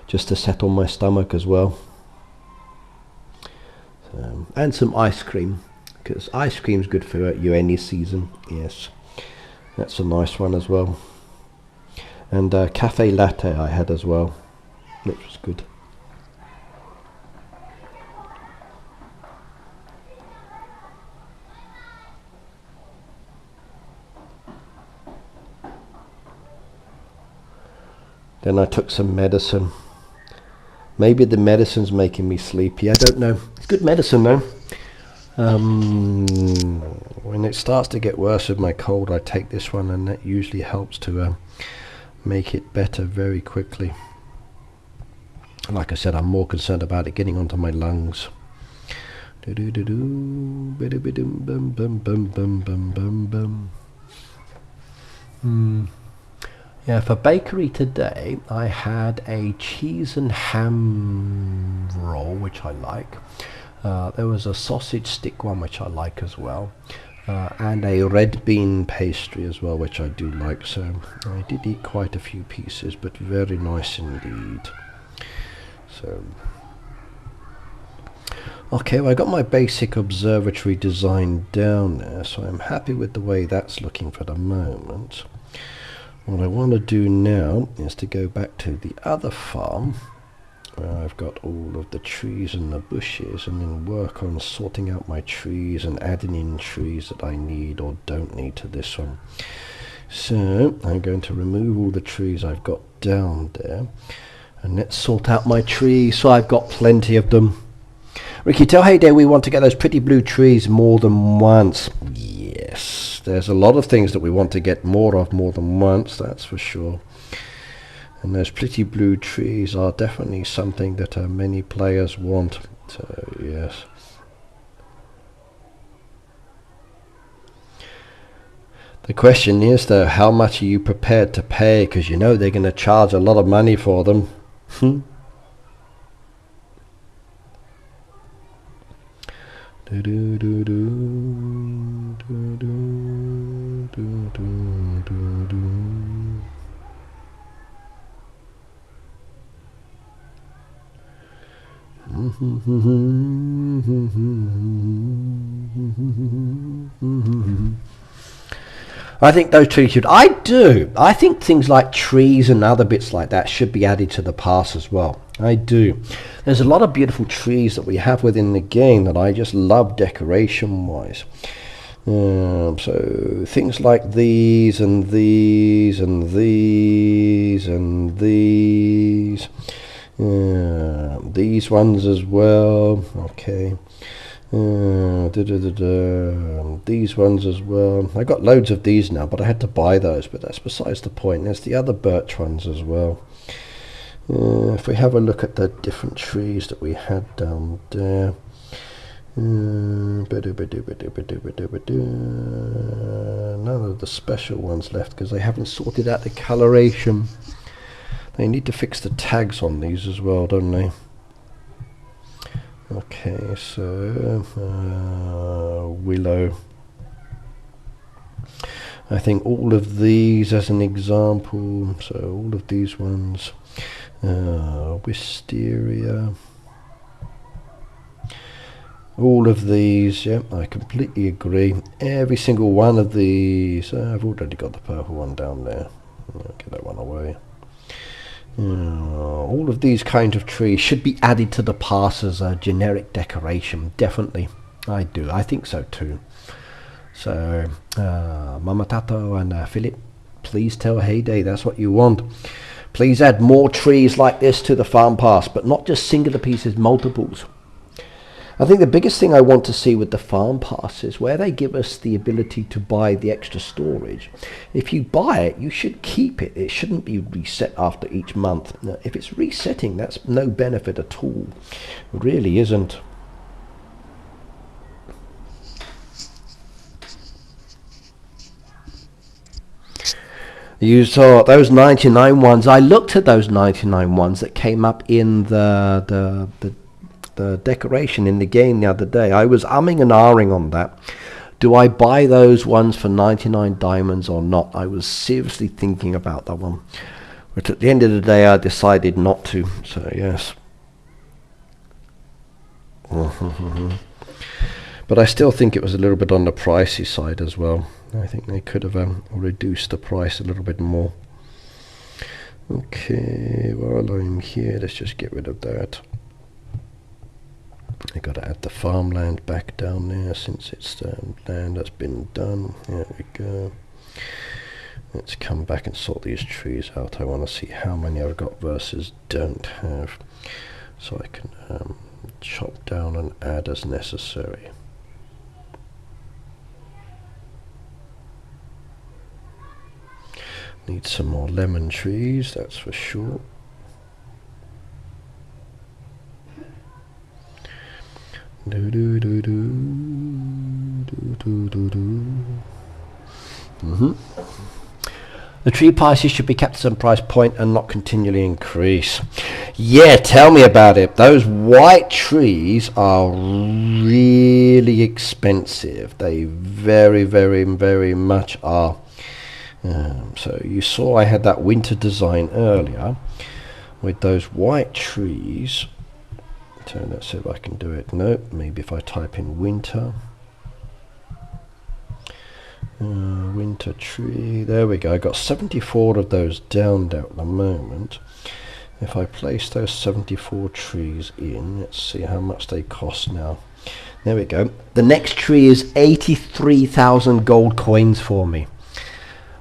just to settle my stomach as well. And some ice cream, because ice cream's good for you any season. Yes, that's a nice one as well. And cafe latte I had as well, which was good. Then I took some medicine. Maybe the medicine's making me sleepy. I don't know. It's good medicine though. When it starts to get worse with my cold, I take this one, and that usually helps to make it better very quickly. Like I said, I'm more concerned about it getting onto my lungs. Yeah, for bakery today, I had a cheese and ham roll, which I like. There was a sausage stick one, which I like as well. And a red bean pastry as well, which I do like. So I did eat quite a few pieces, but very nice indeed. So, okay, well, I got my basic observatory design down there, so I'm happy with the way that's looking for the moment. What I want to do now is to go back to the other farm where I've got all of the trees and the bushes, and then work on sorting out my trees and adding in trees that I need or don't need to this one. So I'm going to remove all the trees I've got down there, and let's sort out my trees so I've got plenty of them. Ricky, tell Hey Day we want to get those pretty blue trees more than once. Yes, there's a lot of things that we want to get more of more than once, that's for sure. And those pretty blue trees are definitely something that many players want. So yes. The question is though, how much are you prepared to pay? Because you know they're going to charge a lot of money for them. I think those trees should. I think things like trees and other bits like that should be added to the pass as well. I do. There's a lot of beautiful trees that we have within the game that I just love decoration wise. So things like these and these and these and these ones as well. Okay. These ones as well. I got loads of these now, but I had to buy those, but that's besides the point. There's the other birch ones as well. If we have a look at the different trees that we had down there, none of the special ones left because they haven't sorted out the coloration. They need to fix the tags on these as well, don't they? Okay, so willow. I think all of these as an example, so all of these ones. Wisteria, all of these, yeah, I completely agree. Every single one of these. I've already got the purple one down there. I'll get that one away. All of these kind of trees should be added to the pass as a generic decoration. Definitely, I do. I think so too. So, Mama Tato and Philip, please tell Heyday that's what you want. Please add more trees like this to the farm pass, but not just singular pieces, multiples. I think the biggest thing I want to see with the farm pass is where they give us the ability to buy the extra storage. If you buy it, you should keep it. It shouldn't be reset after each month. Now, if it's resetting, that's no benefit at all. It really isn't. You saw those 99 ones. I looked at those 99 ones that came up in the decoration in the game the other day. I was umming and ahhing on that. Do I buy those ones for 99 diamonds or not? I was seriously thinking about that one. But at the end of the day, I decided not to. So, yes. But I still think it was a little bit on the pricey side as well. I think they could have reduced the price a little bit more. Okay, while I'm here, let's just get rid of that. I got to add the farmland back down there since it's land that's been done. There we go. Let's come back and sort these trees out. I want to see how many I've got versus don't have, so I can chop down and add as necessary. Need some more lemon trees, that's for sure. Do do do do do do do do. The tree prices should be kept at some price point and not continually increase. Yeah, tell me about it. Those white trees are really expensive. They very, very, very much are. So you saw I had that winter design earlier with those white trees. So let's see if I can do it. Nope, maybe if I type in winter. Winter tree, there we go. I got 74 of those down there at the moment. If I place those 74 trees in, let's see how much they cost now. There we go. The next tree is 83,000 gold coins for me.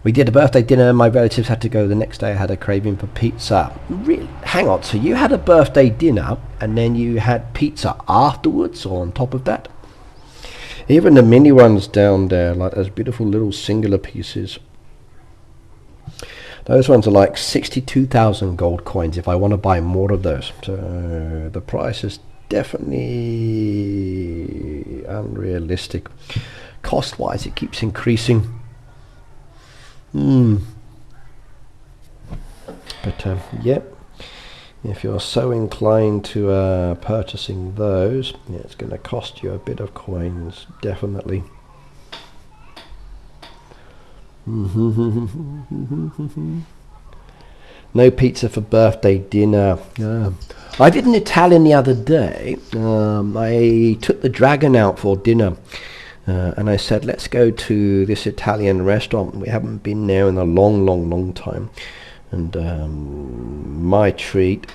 We did a birthday dinner, my relatives had to go the next day. I had a craving for pizza. Really? Hang on, so you had a birthday dinner and then you had pizza afterwards or on top of that? Even the mini ones down there, like those beautiful little singular pieces. Those ones are like 62,000 gold coins if I want to buy more of those. So the price is definitely unrealistic. Cost-wise, it keeps increasing. But yep, if you're so inclined to purchasing those, yeah, it's going to cost you a bit of coins, definitely. No pizza for birthday dinner. I did an Italian the other day. I took the dragon out for dinner. And I said, let's go to this Italian restaurant. We haven't been there in a long, long, long time. And my treat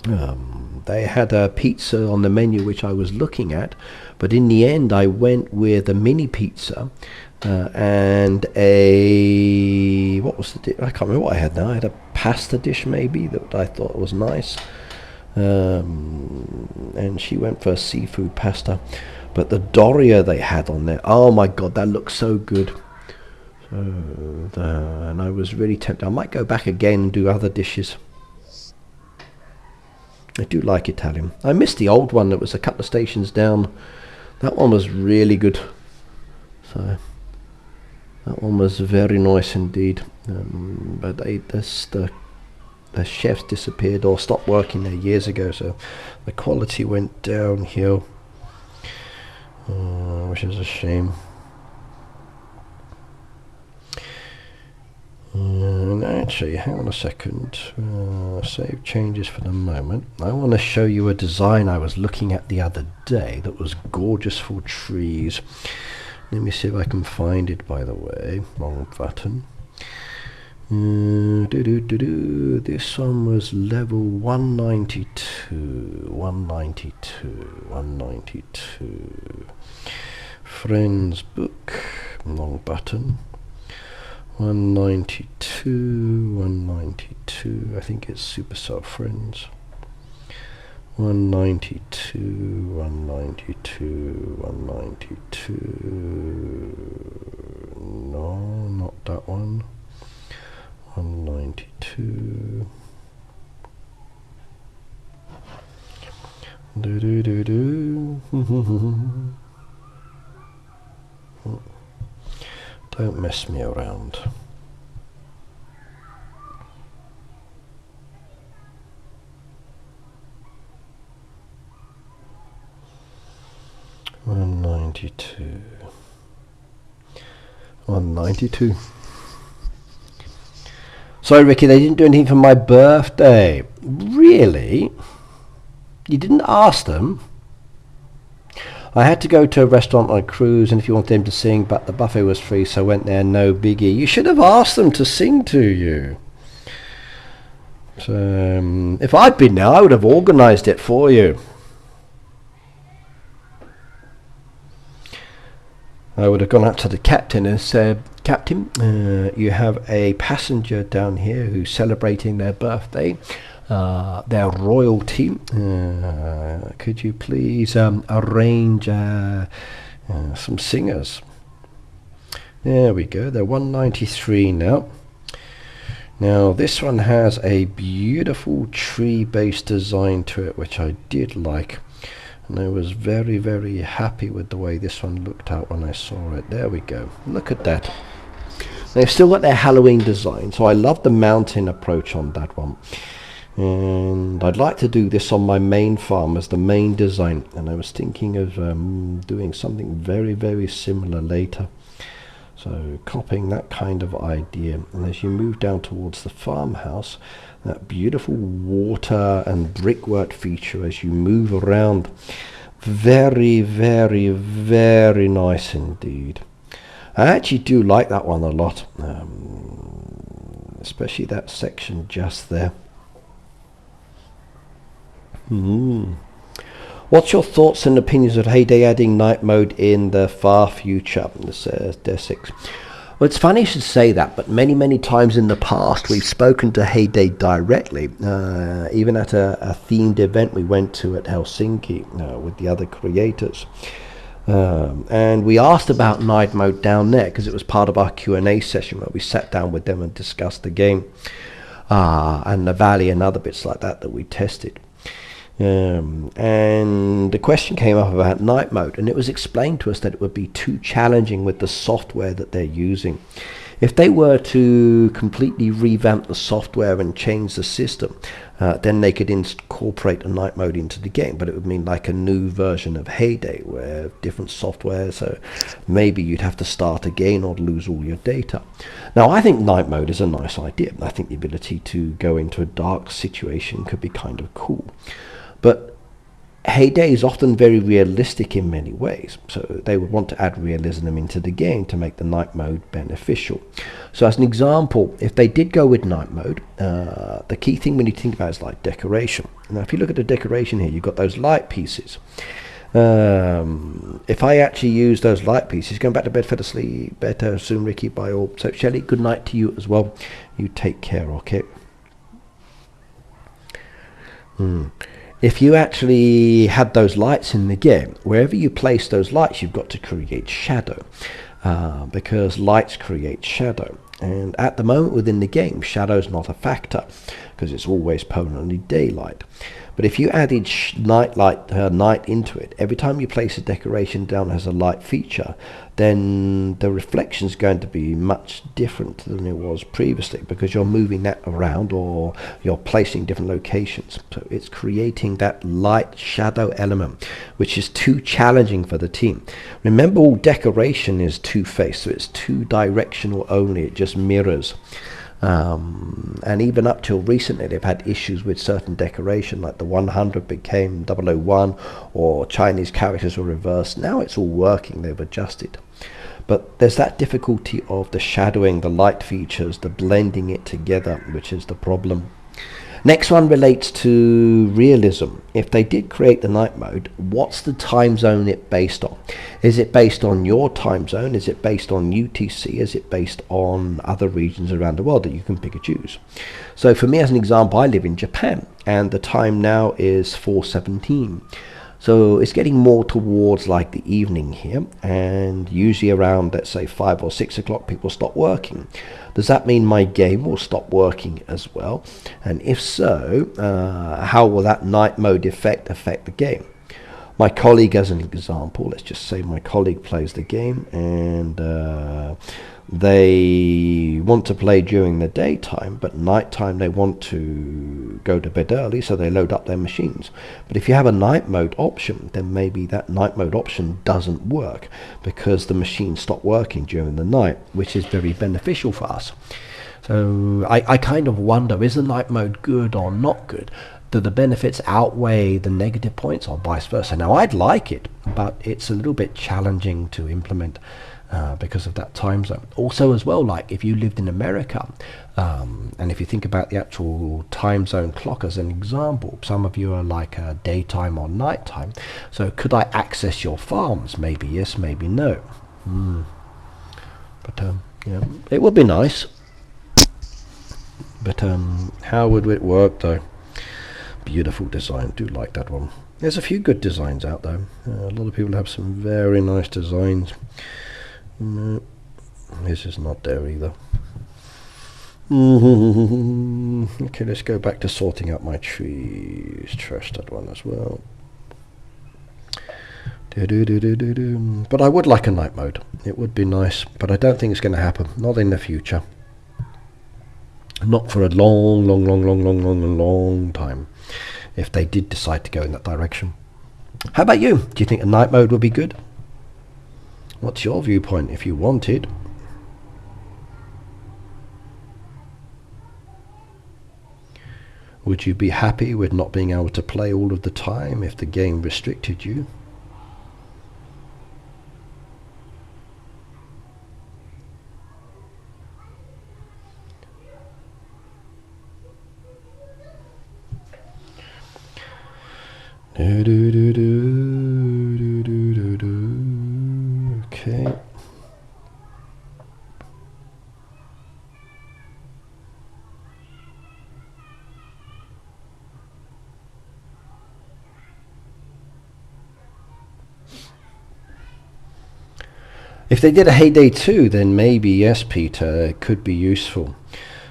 They had a pizza on the menu which I was looking at, but in the end I went with a mini pizza and a, what was the dish? I can't remember what I had now. I had a pasta dish maybe that I thought was nice, and she went for a seafood pasta. But the Doria they had on there, oh my god, that looks so good. And I was really tempted. I might go back again and do other dishes. I do like Italian. I missed the old one that was a couple of stations down. That one was really good. So that one was very nice indeed. But the chefs disappeared or stopped working there years ago, so the quality went downhill, which is a shame. And actually, hang on a second, save changes for the moment. I want to show you a design I was looking at the other day that was gorgeous for trees. Let me see if I can find it, by the way. Wrong button. This one was level 192. 192. Friends book. Wrong button. 192, I think it's Supercell Friends. 192. No, not that one. 192. Don't mess me around. $192. Sorry, Ricky, they didn't do anything for my birthday. Really? You didn't ask them? I had to go to a restaurant on a cruise, and if you want them to sing, but the buffet was free, so I went there, no biggie. You should have asked them to sing to you. So, if I'd been there, I would have organised it for you. I would have gone up to the captain and said, Captain, you have a passenger down here who's celebrating their birthday. Their royalty, could you please arrange some singers? There we go, they're 193 now. Now this one has a beautiful tree-based design to it, which I did like, and I was very, very happy with the way this one looked out when I saw it. There we go, look at that. They've still got their Halloween design, so I love the mountain approach on that one. And I'd like to do this on my main farm as the main design, and I was thinking of doing something very, very similar later. So copying that kind of idea, and as you move down towards the farmhouse, that beautiful water and brickwork feature as you move around, very, very, very nice indeed. I actually do like that one a lot, especially that section just there. What's your thoughts and opinions of Heyday adding night mode in the far future? Says Desix. Well, it's funny you should say that, but many, many times in the past we've spoken to Heyday directly, even at a themed event we went to at Helsinki with the other creators. And we asked about night mode down there because it was part of our Q&A session where we sat down with them and discussed the game and the valley and other bits like that we tested. And the question came up about night mode, and it was explained to us that it would be too challenging with the software that they're using. If they were to completely revamp the software and change the system, then they could incorporate a night mode into the game, but it would mean like a new version of Heyday where different software, so maybe you'd have to start again or lose all your data. Now I think night mode is a nice idea. I think the ability to go into a dark situation could be kind of cool. But Heyday is often very realistic in many ways, so they would want to add realism into the game to make the night mode beneficial. So as an example, if they did go with night mode, the key thing we need to think about is like decoration. Now if you look at the decoration here, you've got those light pieces. If I actually use those light pieces, going back to bed for the sleep better soon, Ricky, by all. So Shelley, good night to you as well. You take care, okay? If you actually had those lights in the game, wherever you place those lights, you've got to create shadow, because lights create shadow. And at the moment within the game, shadow's not a factor because it's always permanently daylight. But if you added night into it, every time you place a decoration down as a light feature, then the reflection is going to be much different than it was previously, because you're moving that around or you're placing different locations. So it's creating that light shadow element, which is too challenging for the team. Remember, all decoration is two-faced, so it's two-directional only. It just mirrors. And even up till recently, they've had issues with certain decoration, like the 100 became 001, or Chinese characters were reversed. Now it's all working, they've adjusted. But there's that difficulty of the shadowing, the light features, the blending it together, which is the problem. Next one relates to realism. If they did create the night mode, what's the time zone it based on? Is it based on your time zone? Is it based on UTC? Is it based on other regions around the world that you can pick and choose? So for me, as an example, I live in Japan, and the time now is 4:17. So it's getting more towards like the evening here, and usually around, let's say, 5 or 6 o'clock, people stop working. Does that mean my game will stop working as well? And if so, how will that night mode effect affect the game? My colleague, as an example, let's just say my colleague plays the game, and they want to play during the daytime, but nighttime they want to go to bed early, so they load up their machines. But if you have a night mode option, then maybe that night mode option doesn't work because the machines stop working during the night, which is very beneficial for us. So I kind of wonder, is the night mode good or not good? Do the benefits outweigh the negative points, or vice versa? Now, I'd like it, but it's a little bit challenging to implement because of that time zone. Also as well, like if you lived in America, and if you think about the actual time zone clock as an example, some of you are like daytime or nighttime. So could I access your farms? Maybe yes, maybe no. But yeah, it would be nice. But how would it work though? Beautiful design, do like that one. There's a few good designs out there. A lot of people have some very nice designs. No, this is not there either. Okay, let's go back to sorting out my trees. Trash that one as well. But I would like a night mode. It would be nice, but I don't think it's going to happen. Not in the future. Not for a long time, if they did decide to go in that direction. How about you? Do you think a night mode would be good? What's your viewpoint if you want it? Would you be happy with not being able to play all of the time if the game restricted you? Okay. If they did a Heyday 2, then maybe yes, Peter, it could be useful.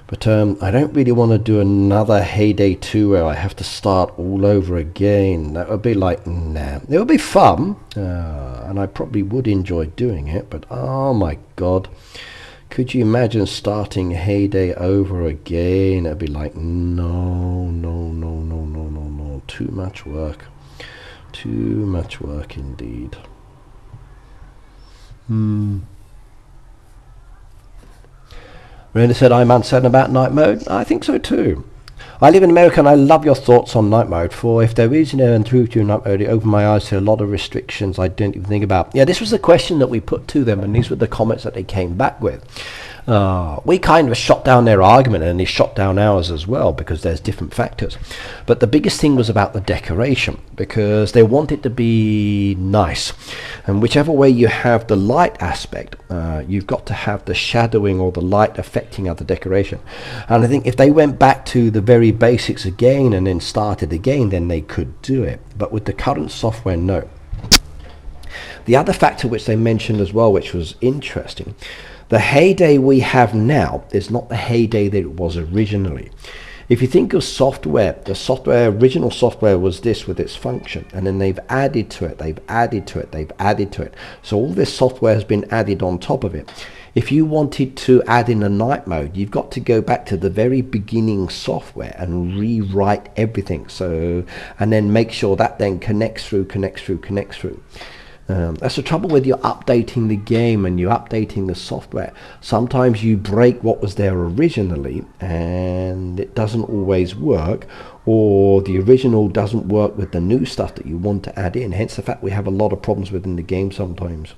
But I don't really want to do another Heyday 2 where I have to start all over again. That would be like, nah. It would be fun, and I probably would enjoy doing it, but oh my god. Could you imagine starting Heyday over again? It'd be like, no. Too much work. Too much work indeed. Really said I'm uncertain about night mode. I think so too. I live in America and I love your thoughts on night mode. For if there is an truth to night mode, it opened my eyes to a lot of restrictions I didn't even think about. Yeah, this was the question that we put to them, and these were the comments that they came back with. We kind of shot down their argument, and they shot down ours as well, because there's different factors. But the biggest thing was about the decoration, because they want it to be nice, and whichever way you have the light aspect, you've got to have the shadowing or the light affecting other decoration. And I think if they went back to the very basics again and then started again, then they could do it. But with the current software, no. The other factor which they mentioned as well, which was interesting, the heyday we have now is not the heyday that it was originally. If you think of software, the original software was this with its function, and then they've added to it, they've added to it, they've added to it. So all this software has been added on top of it. If you wanted to add in a night mode, you've got to go back to the very beginning software and rewrite everything. So, and then make sure that then connects through. That's the trouble with you updating the game and you're updating the software. Sometimes you break what was there originally and it doesn't always work, or the original doesn't work with the new stuff that you want to add in. Hence the fact we have a lot of problems within the game sometimes.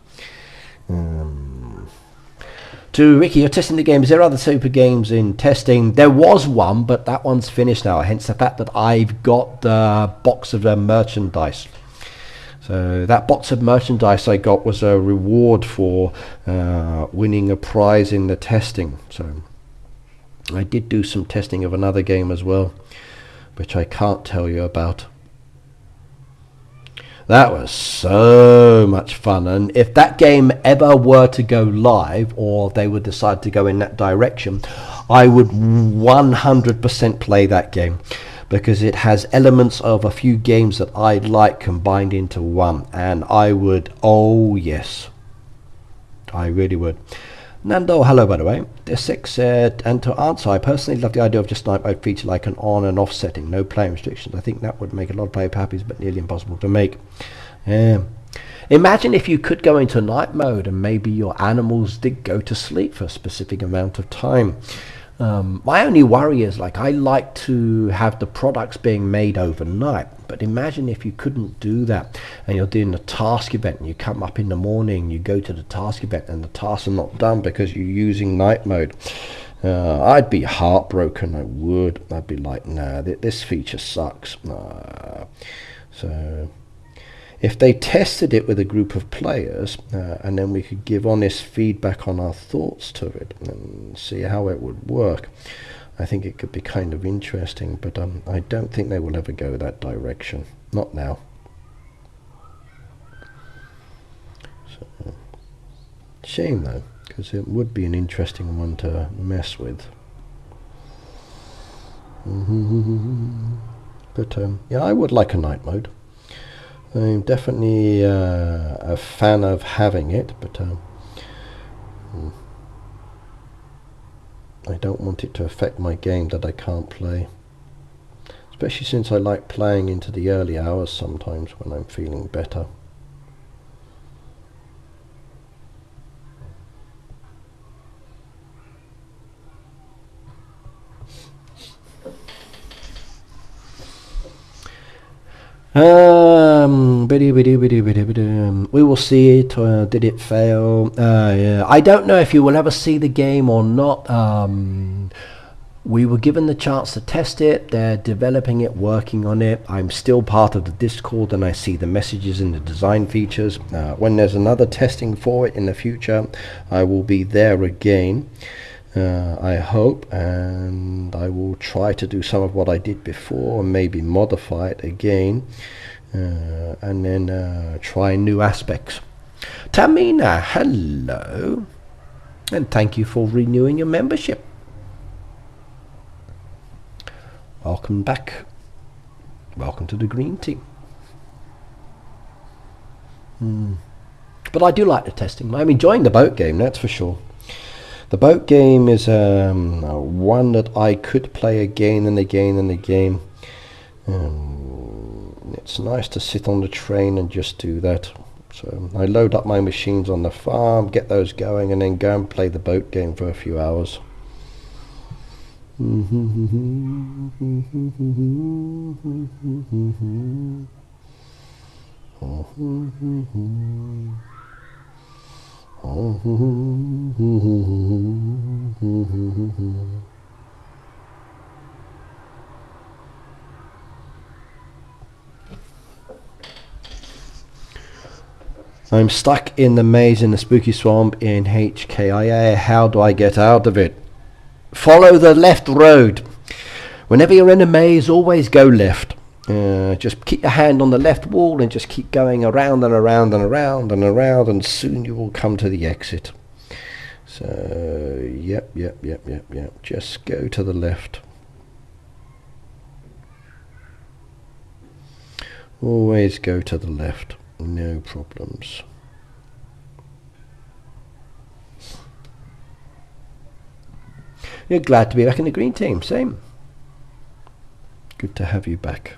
To Ricky, you're testing the game. Is there other super games in testing? There was one, but that one's finished now. Hence the fact that I've got the box of merchandise. So that box of merchandise I got was a reward for winning a prize in the testing. So I did do some testing of another game as well, which I can't tell you about. That was so much fun, and if that game ever were to go live, or they would decide to go in that direction, I would 100% play that game, because it has elements of a few games that I like combined into one, and I would, oh yes, I really would. Nando, hello by the way. This 6 said, and to answer, I personally love the idea of just night mode feature like an on and off setting, no playing restrictions. I think that would make a lot of player happy, but nearly impossible to make. Imagine if you could go into night mode and maybe your animals did go to sleep for a specific amount of time. My only worry is, like, I like to have the products being made overnight, but imagine if you couldn't do that and you're doing a task event and you come up in the morning, you go to the task event and the tasks are not done because you're using night mode. I'd be heartbroken. I would. I'd be like, nah, this feature sucks. So if they tested it with a group of players and then we could give honest feedback on our thoughts to it and see how it would work, I think it could be kind of interesting, but I don't think they will ever go that direction. Not now. So, shame though, because it would be an interesting one to mess with. But yeah, I would like a night mode. I'm definitely a fan of having it, but I don't want it to affect my game that I can't play. Especially since I like playing into the early hours sometimes when I'm feeling better. We will see it. Did it fail? Yeah. I don't know if you will ever see the game or not. We were given the chance to test it. They're developing it, working on it. I'm still part of the Discord and I see the messages in the design features. When there's another testing for it in the future, I will be there again. I hope, and I will try to do some of what I did before and maybe modify it again, and then try new aspects. Tamina, hello, and thank you for renewing your membership. Welcome back. Welcome to the green team. But I do like the testing. I'm enjoying the boat game, that's for sure. The boat game is one that I could play again and again and again. It's nice to sit on the train and just do that. So I load up my machines on the farm, get those going, and then go and play the boat game for a few hours. I'm stuck in the maze in the spooky swamp in HKIA. How do I get out of it? Follow the left road. Whenever you're in a maze, always go left. Just keep your hand on the left wall and just keep going around and around and around and around, and soon you will come to the exit. So, yep. Just go to the left. Always go to the left. No problems. You're glad to be back in the green team. Same. Good to have you back.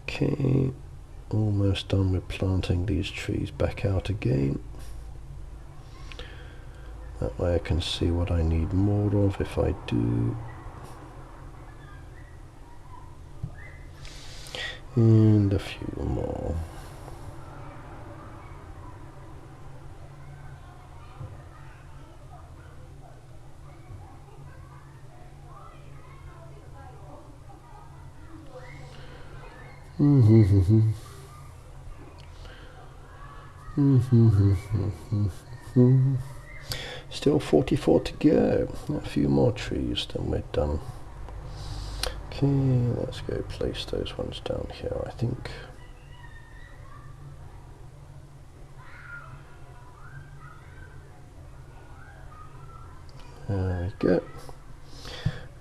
Okay, almost done with planting these trees back out again. That way I can see what I need more of if I do. And a few more. Still 44 to go. A few more trees, then we're done. Okay, let's go place those ones down here, I think. There we go.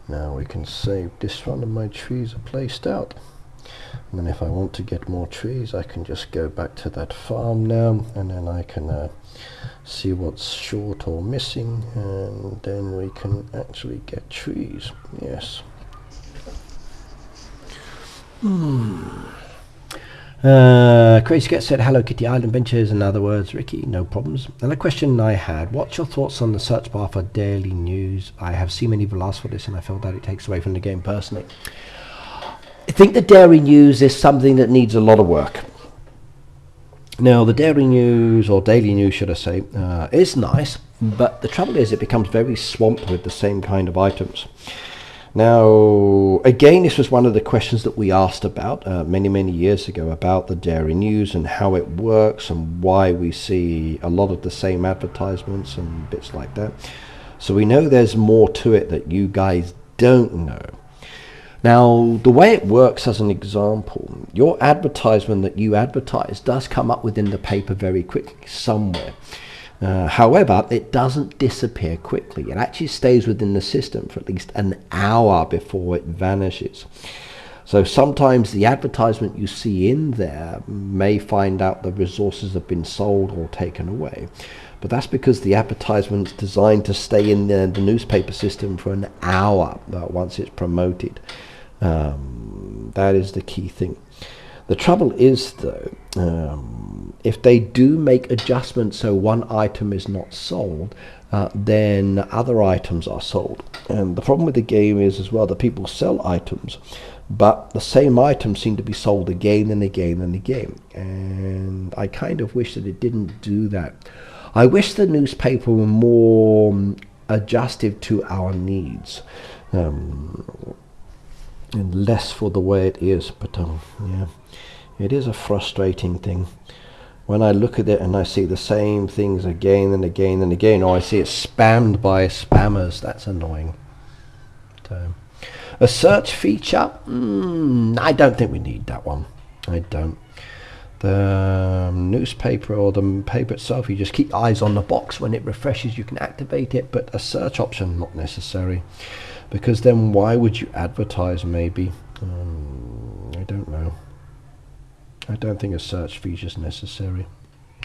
Now we can save this one and my trees are placed out. And then if I want to get more trees, I can just go back to that farm now, and then I can see what's short or missing, and then we can actually get trees. Yes. Crazy Cat said, hello Kitty Island Ventures. In other words, Ricky, no problems. And a question I had, what's your thoughts on the search bar for daily news? I have seen many people ask for this and I felt that it takes away from the game personally. I think the dairy news is something that needs a lot of work. Now the dairy news, or daily news should I say, is nice, but the trouble is it becomes very swamped with the same kind of items. Now, again, this was one of the questions that we asked about many years ago about the dairy news and how it works and why we see a lot of the same advertisements and bits like that. So we know there's more to it that you guys don't know. Now, the way it works, as an example, your advertisement that you advertise does come up within the paper very quickly somewhere. However, it doesn't disappear quickly. It actually stays within the system for at least an hour before it vanishes. So sometimes the advertisement you see in there may find out the resources have been sold or taken away. But that's because the advertisement's designed to stay in the newspaper system for an hour once it's promoted. That is the key thing. The trouble is, though, if they do make adjustments so one item is not sold, then other items are sold. And the problem with the game is as well that people sell items, but the same items seem to be sold again and again and again. And I kind of wish that it didn't do that. I wish the newspaper were more adjusted to our needs. And less for the way it is, but yeah, it is a frustrating thing when I look at it and I see the same things again and again and again, or I see it spammed by spammers. That's annoying. So, a search feature, I don't think we need that one. I don't. The newspaper or the paper itself, you just keep eyes on the box. When it refreshes you can activate it, but a search option not necessary. Because then why would you advertise maybe? I don't know. I don't think a search feature is necessary.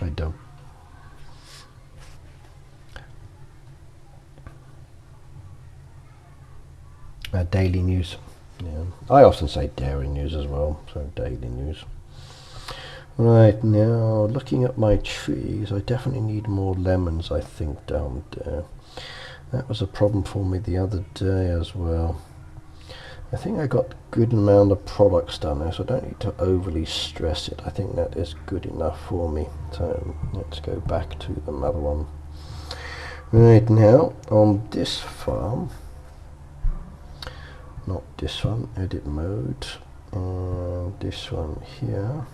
I don't. Daily news. Yeah. I often say dairy news as well, so daily news. Right, now looking at my trees, I definitely need more lemons, I think, down there. That was a problem for me the other day as well. I think I got a good amount of products done there, so I don't need to overly stress it. I think that is good enough for me. So let's go back to the other one. Right, now on this farm, not this one, edit mode, and this one here.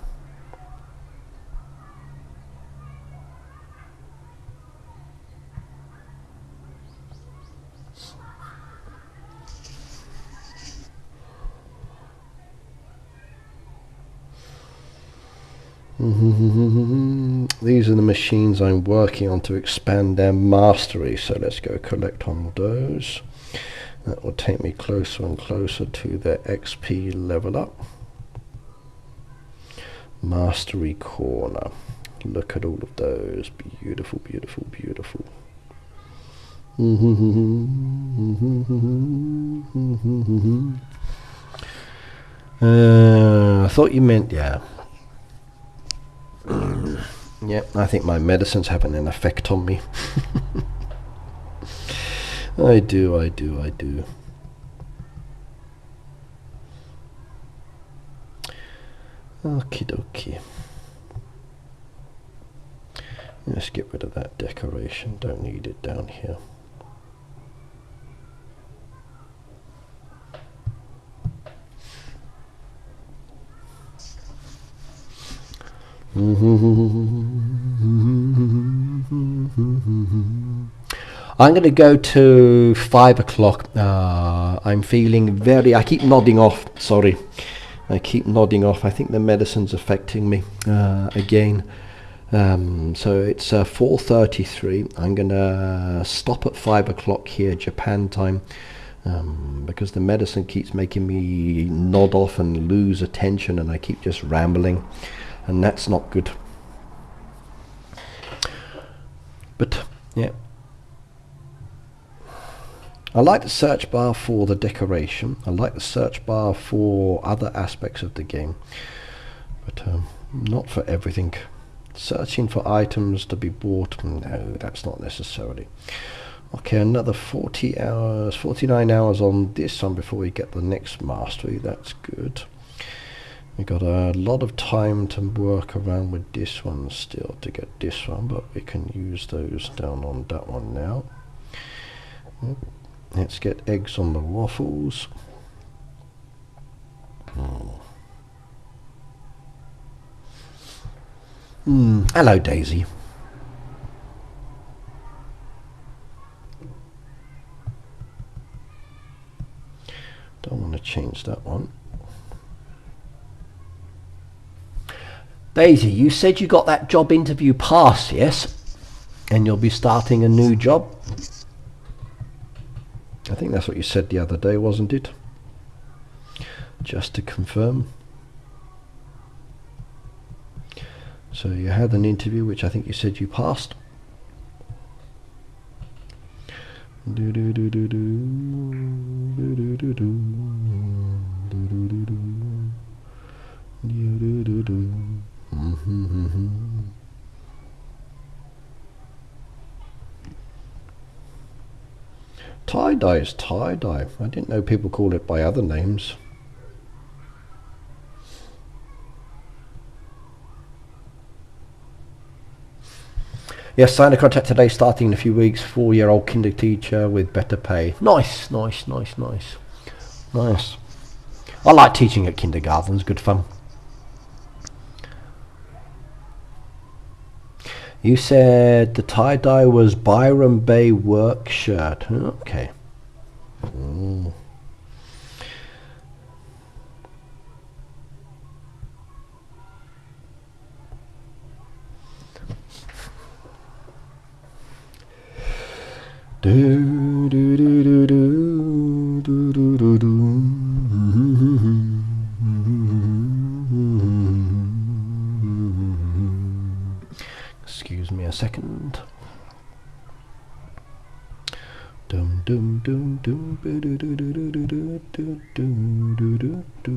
These are the machines I'm working on to expand their mastery, so let's go collect on those. That will take me closer and closer to their XP level up. Mastery corner. Look at all of those. Beautiful, beautiful, beautiful. I thought you meant, yeah. Yeah, I think my medicine's having an effect on me. I do. Okie dokie. Let's get rid of that decoration. Don't need it down here. I'm going to go to 5 o'clock. I'm feeling I keep nodding off, sorry. I keep nodding off. I think the medicine's affecting me again. So it's 4:33. I'm going to stop at 5 o'clock here, Japan time, because the medicine keeps making me nod off and lose attention, and I keep just rambling. And that's not good. But yeah, I like the search bar for the decoration. I like the search bar for other aspects of the game, but not for everything. Searching for items to be bought, no, that's not necessarily. Okay, another 40 hours, 49 hours on this one before we get the next mastery. That's good. We got a lot of time to work around with this one still to get this one, but we can use those down on that one now. Let's get eggs on the waffles. Hello, Daisy. Don't want to change that one. Daisy, you said you got that job interview pass, yes? And you'll be starting a new job? I think that's what you said the other day, wasn't it? Just to confirm. So you had an interview, which I think you said you passed. Do do do do do do do do do do do do do do. Tie-dye is tie-dye. I didn't know people called it by other names. Yes, sign a contract today, starting in a few weeks. 4-year-old kinder teacher with better pay. Nice, nice, nice, nice. Nice. I like teaching at kindergartens, good fun. You said the tie-dye was Byron Bay work shirt. Okay. Do do do do do do do do do. Excuse me a second. Dum dum dum dum do do do do do do do do do do do.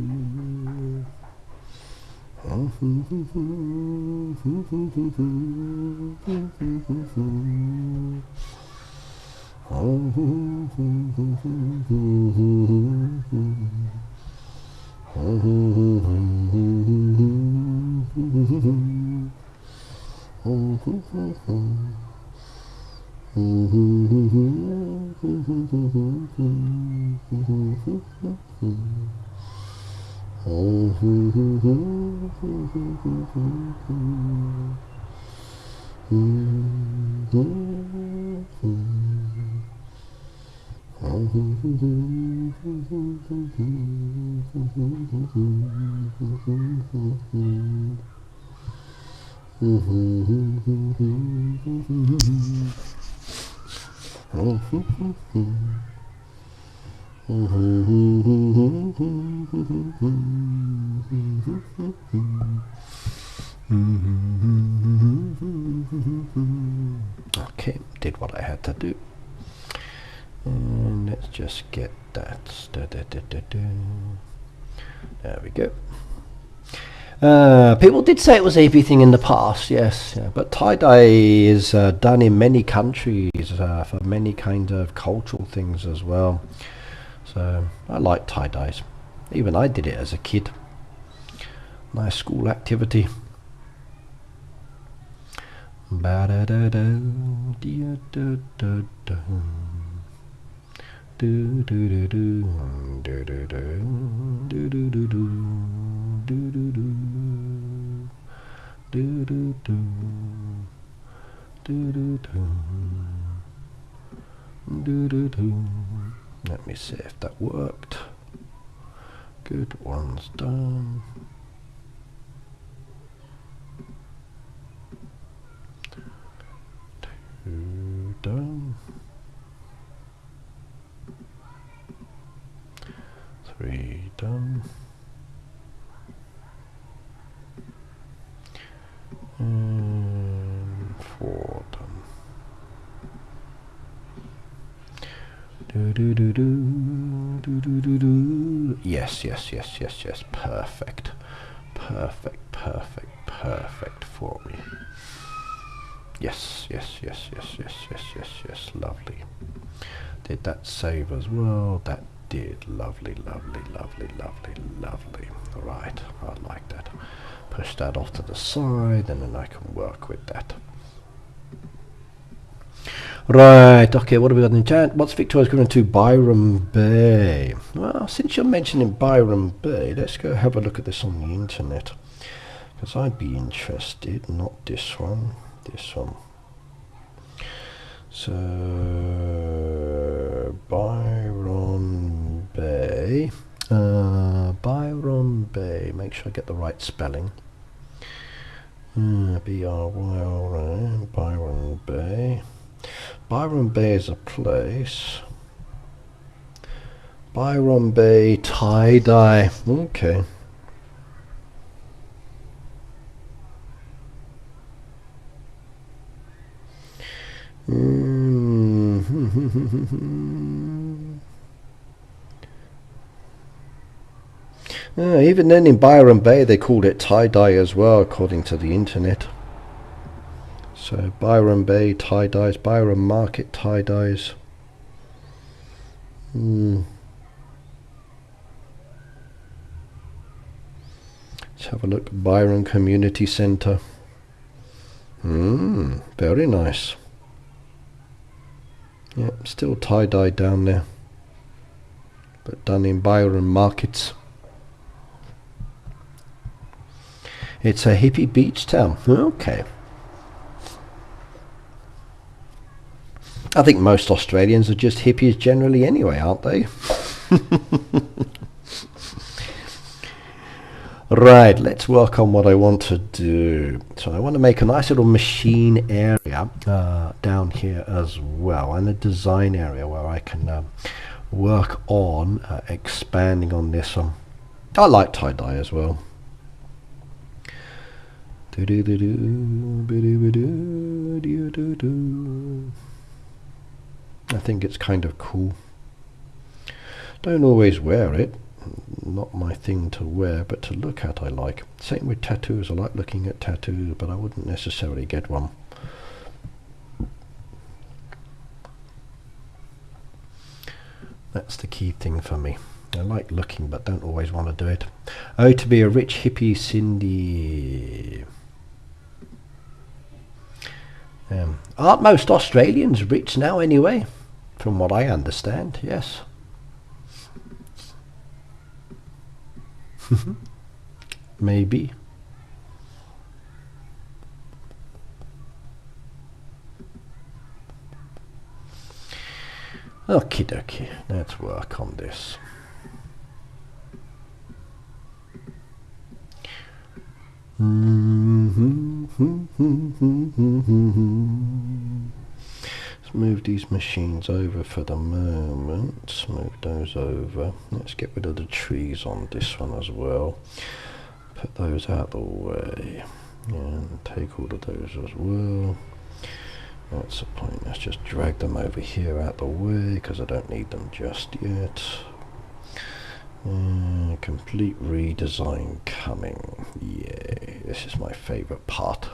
Okay, did what I had to do. And let's just get that. There we go. People did say it was everything in the past, yes, yeah, but tie-dye is done in many countries for many kinds of cultural things as well. So I like tie-dyes. Even I did it as a kid. Nice school activity. Let me see if that worked. Good, one's done. Two done. 3 done. And 4 done. Yes, yes, yes, yes, yes. Perfect. Perfect, perfect, perfect for me. Yes, yes, yes, yes, yes, yes, yes, yes. Lovely. Did that save as well? That did. Lovely, lovely, lovely, lovely, lovely. Right, I like that. Push that off to the side and then I can work with that. Right, okay, what have we got in chat? What's Victoria's equivalent to Byron Bay? Well, since you're mentioning Byron Bay, let's go have a look at this on the internet. Because I'd be interested, not this one, this one. So, Byron Bay. Byron Bay, make sure I get the right spelling. B-R-Y-R-O-N, Byron Bay. Byron Bay is a place. Byron Bay tie-dye. Okay. Even then in Byron Bay they called it tie-dye as well, according to the internet. So Byron Bay tie-dyes, Byron Market tie-dyes. Let's have a look. Byron Community Centre. Very nice. Yep, still tie-dye down there, but done in Byron markets. It's a hippie beach town. Okay. I think most Australians are just hippies generally anyway, aren't they? Right, let's work on what I want to do. So I want to make a nice little machine area down here as well, and a design area where I can work on expanding on this one. I like tie-dye as well. I think it's kind of cool. Don't always wear it. Not my thing to wear, but to look at I like. Same with tattoos. I like looking at tattoos, but I wouldn't necessarily get one. That's the key thing for me. I like looking but don't always want to do it. Oh, to be a rich hippie Cindy. Aren't most Australians rich now anyway? From what I understand, yes. Maybe. Okie dokie, let's work on this. Let's move these machines over for the moment. Move those over. Let's get rid of the trees on this one as well. Put those out the way. And take all of those as well. That's the point. Let's just drag them over here out the way because I don't need them just yet. Complete redesign coming. Yay, this is my favorite part.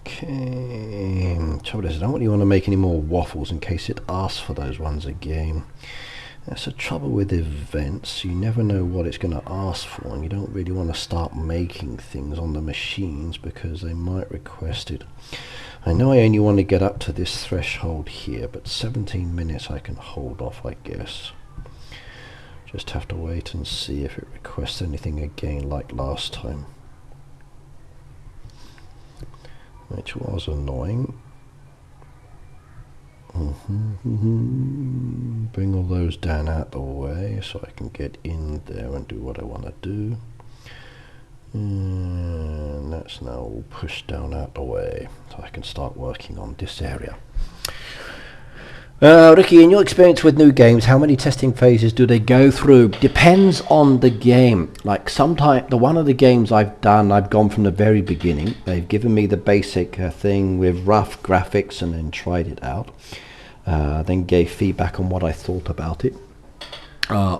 Okay, trouble is I don't really want to make any more waffles in case it asks for those ones again. That's the trouble with events, you never know what it's going to ask for, and you don't really want to start making things on the machines because they might request it. I know I only want to get up to this threshold here, but 17 minutes I can hold off, I guess. Just have to wait and see if it requests anything again like last time. Which was annoying. Bring all those down out the way so I can get in there and do what I want to do. And that's now all pushed down out the way so I can start working on this area. Ricky, in your experience with new games, how many testing phases do they go through? Depends on the game. Like sometimes, one of the games I've done, I've gone from the very beginning. They've given me the basic thing with rough graphics and then tried it out. Then gave feedback on what I thought about it.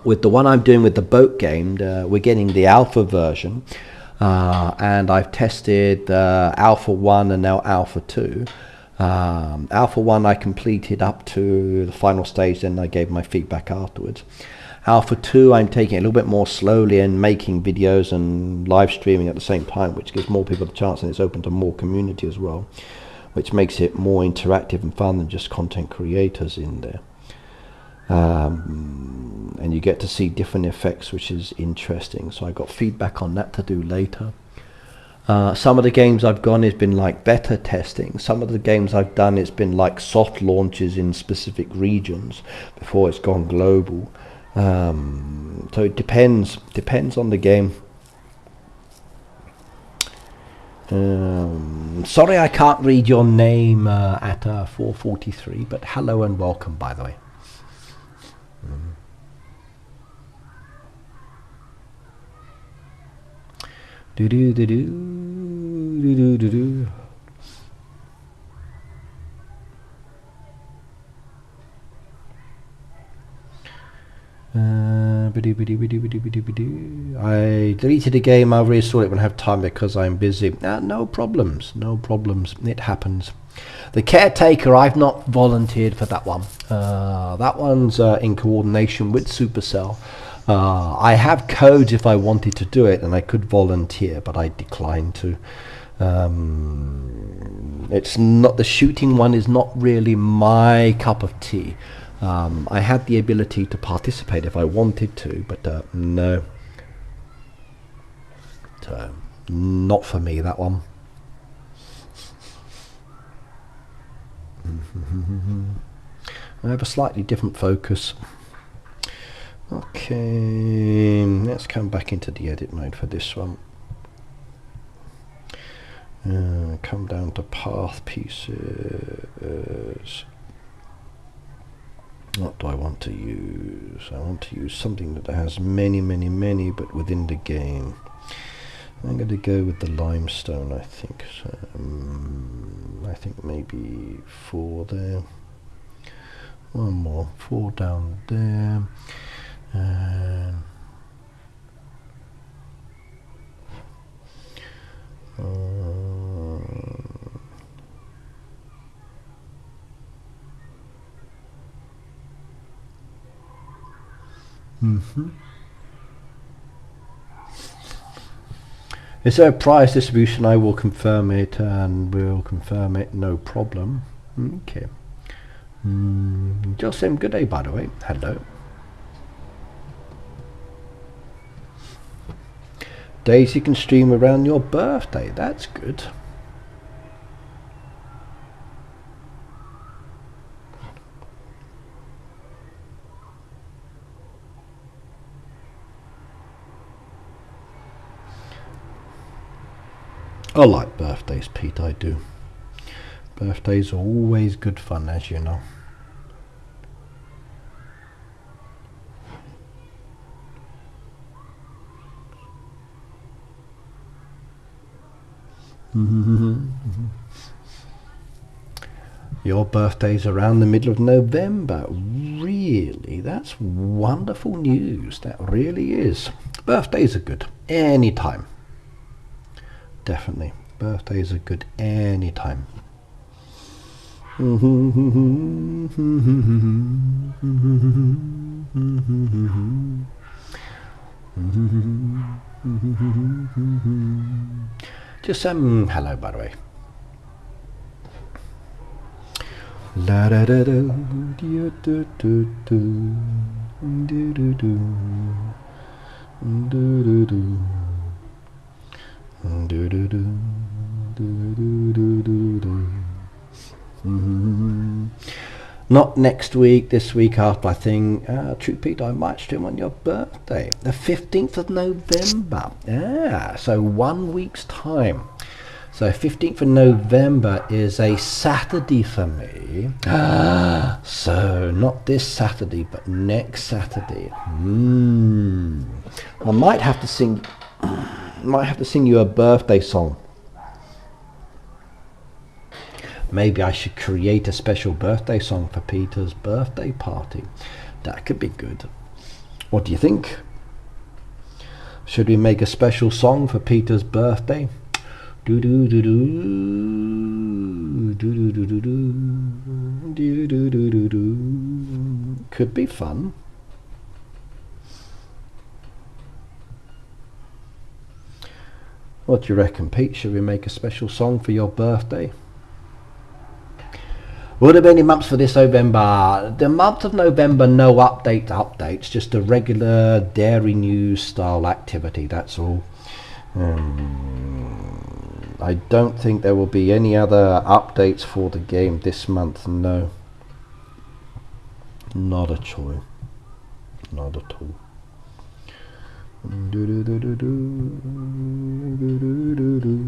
With the one I'm doing with the boat game, we're getting the alpha version. And I've tested Alpha 1 and now Alpha 2. Alpha 1 I completed up to the final stage, then I gave my feedback afterwards. Alpha 2 I'm taking it a little bit more slowly and making videos and live streaming at the same time, which gives more people a chance, and it's open to more community as well, which makes it more interactive and fun than just content creators in there. And you get to see different effects, which is interesting, so I got feedback on that to do later. Some of the games I've gone has been like beta testing. Some of the games I've done it's been like soft launches in specific regions before it's gone global. So it depends on the game. Sorry I can't read your name at 4:43, but hello and welcome, by the way. Do do do do do do do do. I deleted a game. I'll reinstall it when I have time because I'm busy. No problems, no problems. It happens. The Caretaker, I've not volunteered for that one. That one's in coordination with Supercell. I have codes if I wanted to do it, and I could volunteer, but I declined to. It's not, the shooting one is not really my cup of tea. I had the ability to participate if I wanted to, but no. So, not for me, that one. I have a slightly different focus. Okay, let's come back into the edit mode for this one. Come down to path pieces. What do I want to use? I want to use something that has many, but within the game. I'm going to go with the limestone, I think. So, I think maybe 4 there. One more, 4 down there. And is there a price distribution? I will confirm it, and we'll confirm it, no problem. Okay. Josem, good day, by the way. Hello. Days you can stream around your birthday. That's good. I like birthdays, Pete, I do. Birthdays are always good fun, as you know. Your birthday's around the middle of November. Really? That's wonderful news. That really is. Birthdays are good anytime. Definitely. Birthdays are good anytime. Just hello, by the way. La da da do do do do do do do do do do. Not next week, this week after, I think. True Pete, I might stream on your birthday, the 15th of November. So 1 week's time. So 15th of November is a Saturday for me. So not this Saturday, but next Saturday. I might have to sing. Might have to sing you a birthday song. Maybe I should create a special birthday song for Peter's birthday party. That could be good. What do you think? Should we make a special song for Peter's birthday? Do do do do do do do do do do do do do. Could be fun. What do you reckon, Pete? Should we make a special song for your birthday? Would have been any months for this November? The month of November, no updates, just a regular dairy news style activity, that's all. I don't think there will be any other updates for the game this month, no. Not at all. Not at all. Do do do do do do do do do.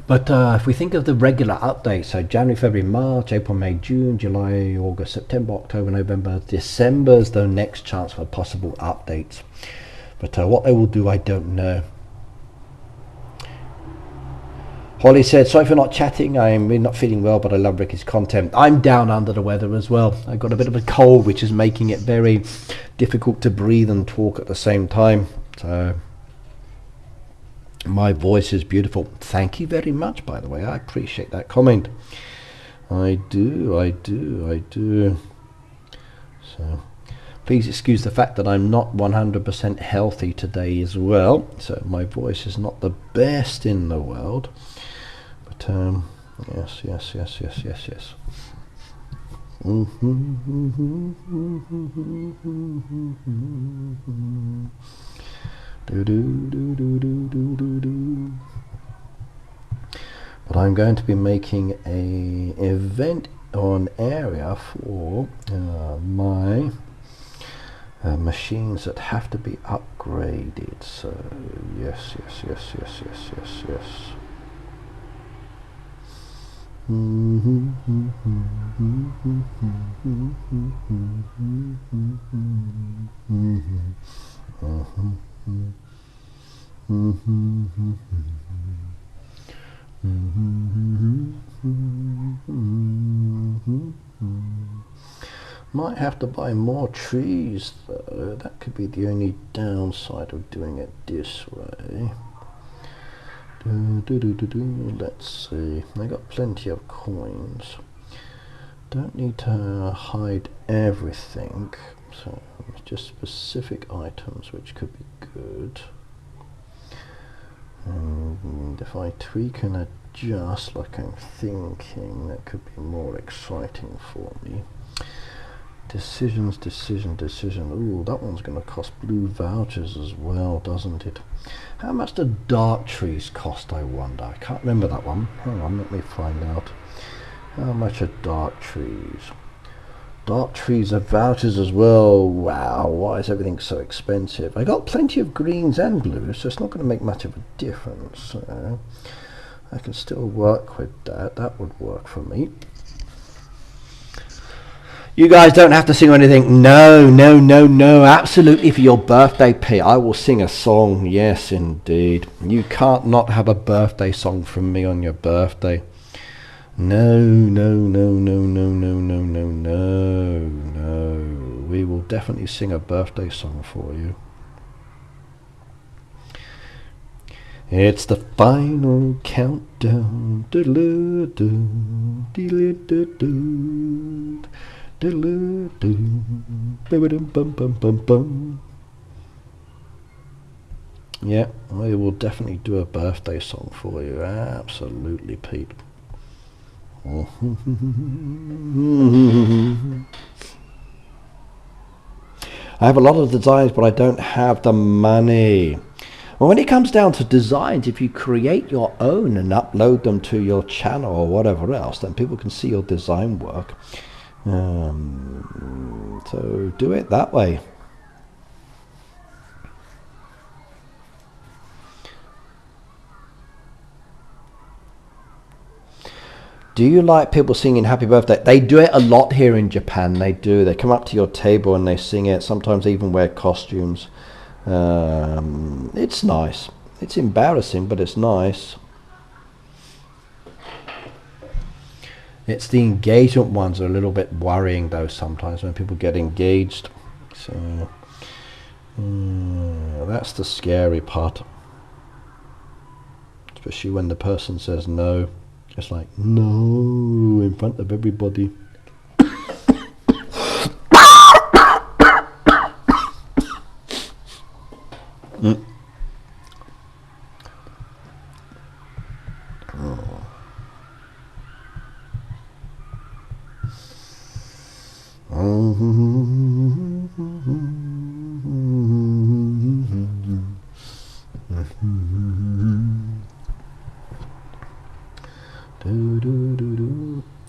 But if we think of the regular updates, so January, February, March, April, May, June, July, August, September, October, November, December's the next chance for possible updates. But what they will do, I don't know. Holly said, sorry for not chatting, I'm really not feeling well, but I love Ricky's content. I'm down under the weather as well. I got a bit of a cold, which is making it very difficult to breathe and talk at the same time. So my voice is beautiful. Thank you very much, by the way. I appreciate that comment. I do. So please excuse the fact that I'm not 100% healthy today as well. So my voice is not the best in the world. But yes. But I'm going to be making an event or an area for my machines that have to be upgraded. So yes. Might have to buy more trees though. That could be the only downside of doing it this way. Let's see. I got plenty of coins. Don't need to hide everything. So just specific items which could be good. And if I tweak and adjust like I'm thinking, that could be more exciting for me. Decision. Ooh, that one's going to cost blue vouchers as well, doesn't it? How much do dark trees cost, I wonder? I can't remember that one. Hang on, let me find out. How much are dark trees? Dark trees are vouchers as well. Wow, why is everything so expensive? I got plenty of greens and blues, so it's not going to make much of a difference. So I can still work with that. That would work for me. You guys don't have to sing or anything. No. Absolutely, for your birthday, Pete, I will sing a song. Yes, indeed. You can't not have a birthday song from me on your birthday. No. We will definitely sing a birthday song for you. It's the final countdown. Yeah, I will definitely do a birthday song for you. Absolutely, Pete. I have a lot of designs, but I don't have the money. Well, when it comes down to designs, if you create your own and upload them to your channel or whatever else, then people can see your design work. So do it that way. Do you like people singing happy birthday? They do it a lot here in Japan. They do. They come up to your table and they sing it. Sometimes they even wear costumes. It's nice. It's embarrassing, but it's nice. It's the engagement ones are a little bit worrying though sometimes when people get engaged. So that's the scary part. Especially when the person says no. It's like, no, in front of everybody.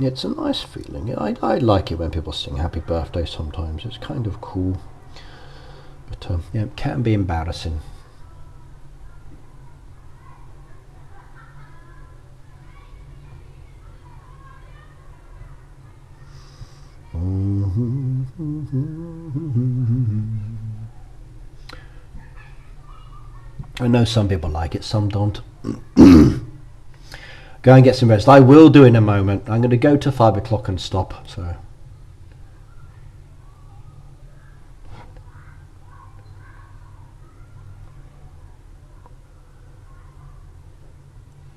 It's a nice feeling. I like it when people sing happy birthday sometimes. It's kind of cool. But yeah, it can be embarrassing. I know some people like it, some don't. Go and get some rest. I will do in a moment. I'm going to go to 5 o'clock and stop. So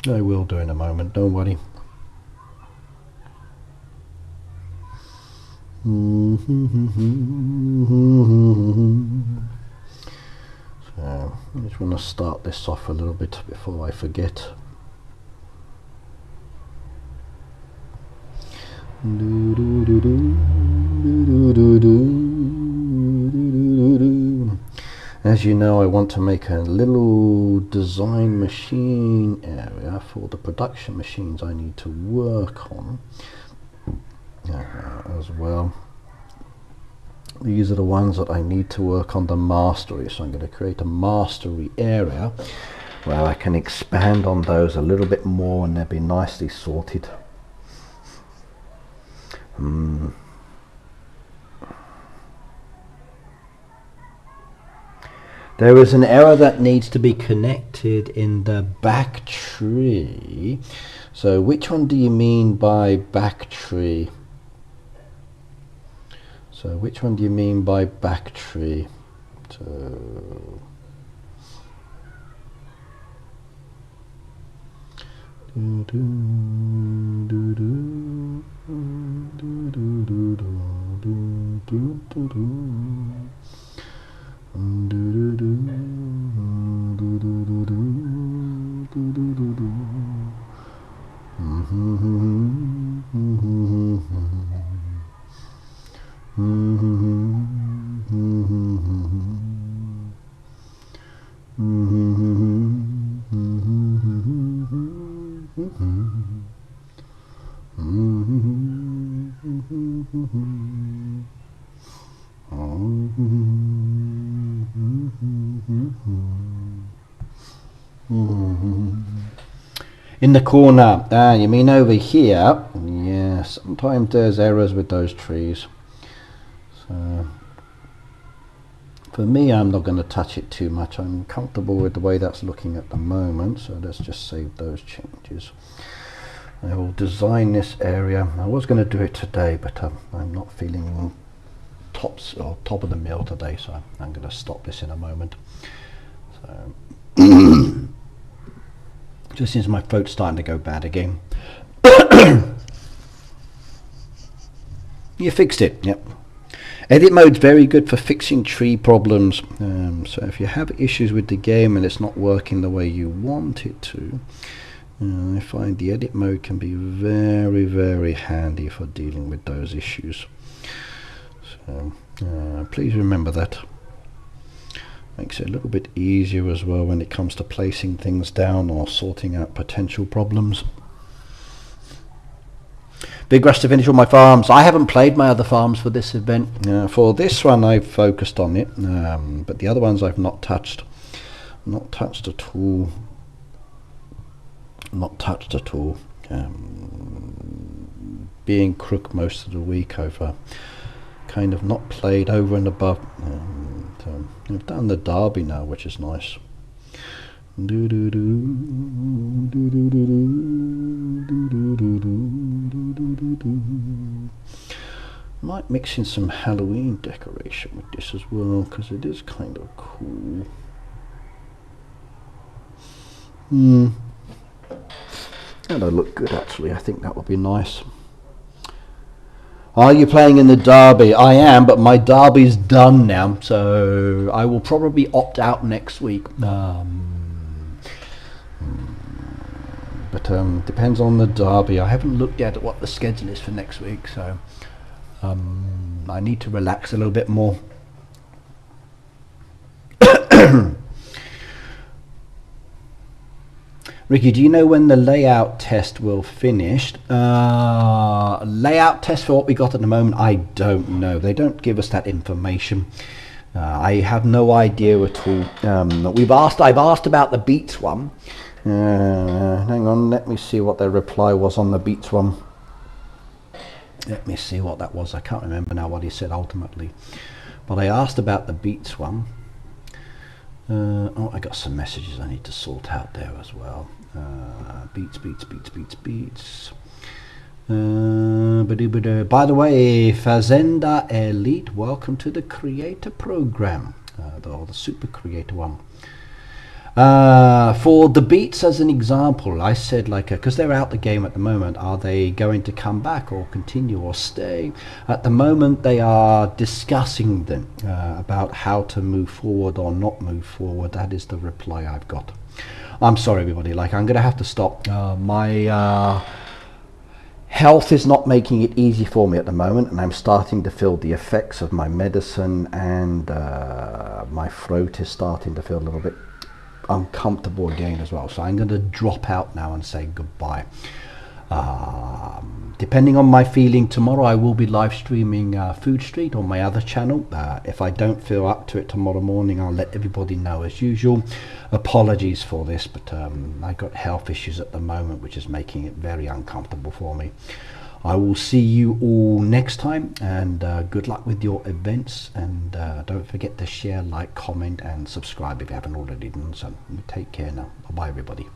I will do in a moment. Don't worry. So I just want to start this off a little bit before I forget. As you know, I want to make a little design machine area for the production machines I need to work on as well. These are the ones that I need to work on the mastery, so I'm going to create a mastery area where I can expand on those a little bit more and they'll be nicely sorted. There is an error that needs to be connected in the back tree. So which one do you mean by back tree? So which one do you mean by back tree? So in the corner, you mean over here? Yeah, sometimes there's errors with those trees. So for me, I'm not going to touch it too much. I'm comfortable with the way that's looking at the moment, so let's just save those changes. I will design this area. I was going to do it today, but I'm not feeling top of the mill today, so I'm going to stop this in a moment. So just since my throat's starting to go bad again. You fixed it, yep. Edit mode's very good for fixing tree problems. So if you have issues with the game and it's not working the way you want it to, I find the edit mode can be very, very handy for dealing with those issues. So please remember that. Makes it a little bit easier as well when it comes to placing things down or sorting out potential problems. Big rush to finish all my farms. I haven't played my other farms for this event. For this one I've focused on it, but the other ones I've not touched. Not touched at all. Not touched at all. Being crook most of the week, I've kind of not played over and above. So I've done the derby now, which is nice. Might mix in some Halloween decoration with this as well, because it is kind of cool. That'll look good actually. I think that would be nice. Are you playing in the derby? I am, but my derby's done now, so I will probably opt out next week. But depends on the derby. I haven't looked yet at what the schedule is for next week, so I need to relax a little bit more. Ricky, do you know when the layout test will finish? Layout test for what we got at the moment, I don't know. They don't give us that information. I have no idea at all. I've asked about the Beats one. Hang on, let me see what their reply was on the Beats one. Let me see what that was. I can't remember now what he said ultimately. But I asked about the Beats one. Oh, I got some messages I need to sort out there as well. Beats. By the way, Fazenda Elite, welcome to the creator program, the super creator one. For the Beats as an example, I said because they're out the game at the moment, are they going to come back or continue or stay? At the moment they are discussing them about how to move forward or not move forward. That is the reply I've got. I'm sorry everybody, I'm gonna have to stop. My Health is not making it easy for me at the moment, and I'm starting to feel the effects of my medicine, and my throat is starting to feel a little bit uncomfortable again as well. So I'm going to drop out now and say goodbye. Depending on my feeling, tomorrow I will be live streaming Food Street on my other channel. If I don't feel up to it tomorrow morning, I'll let everybody know as usual. Apologies for this, but I got health issues at the moment, which is making it very uncomfortable for me. I will see you all next time, and good luck with your events, and don't forget to share, like, comment and subscribe if you haven't already done so. Take care now. Bye bye everybody.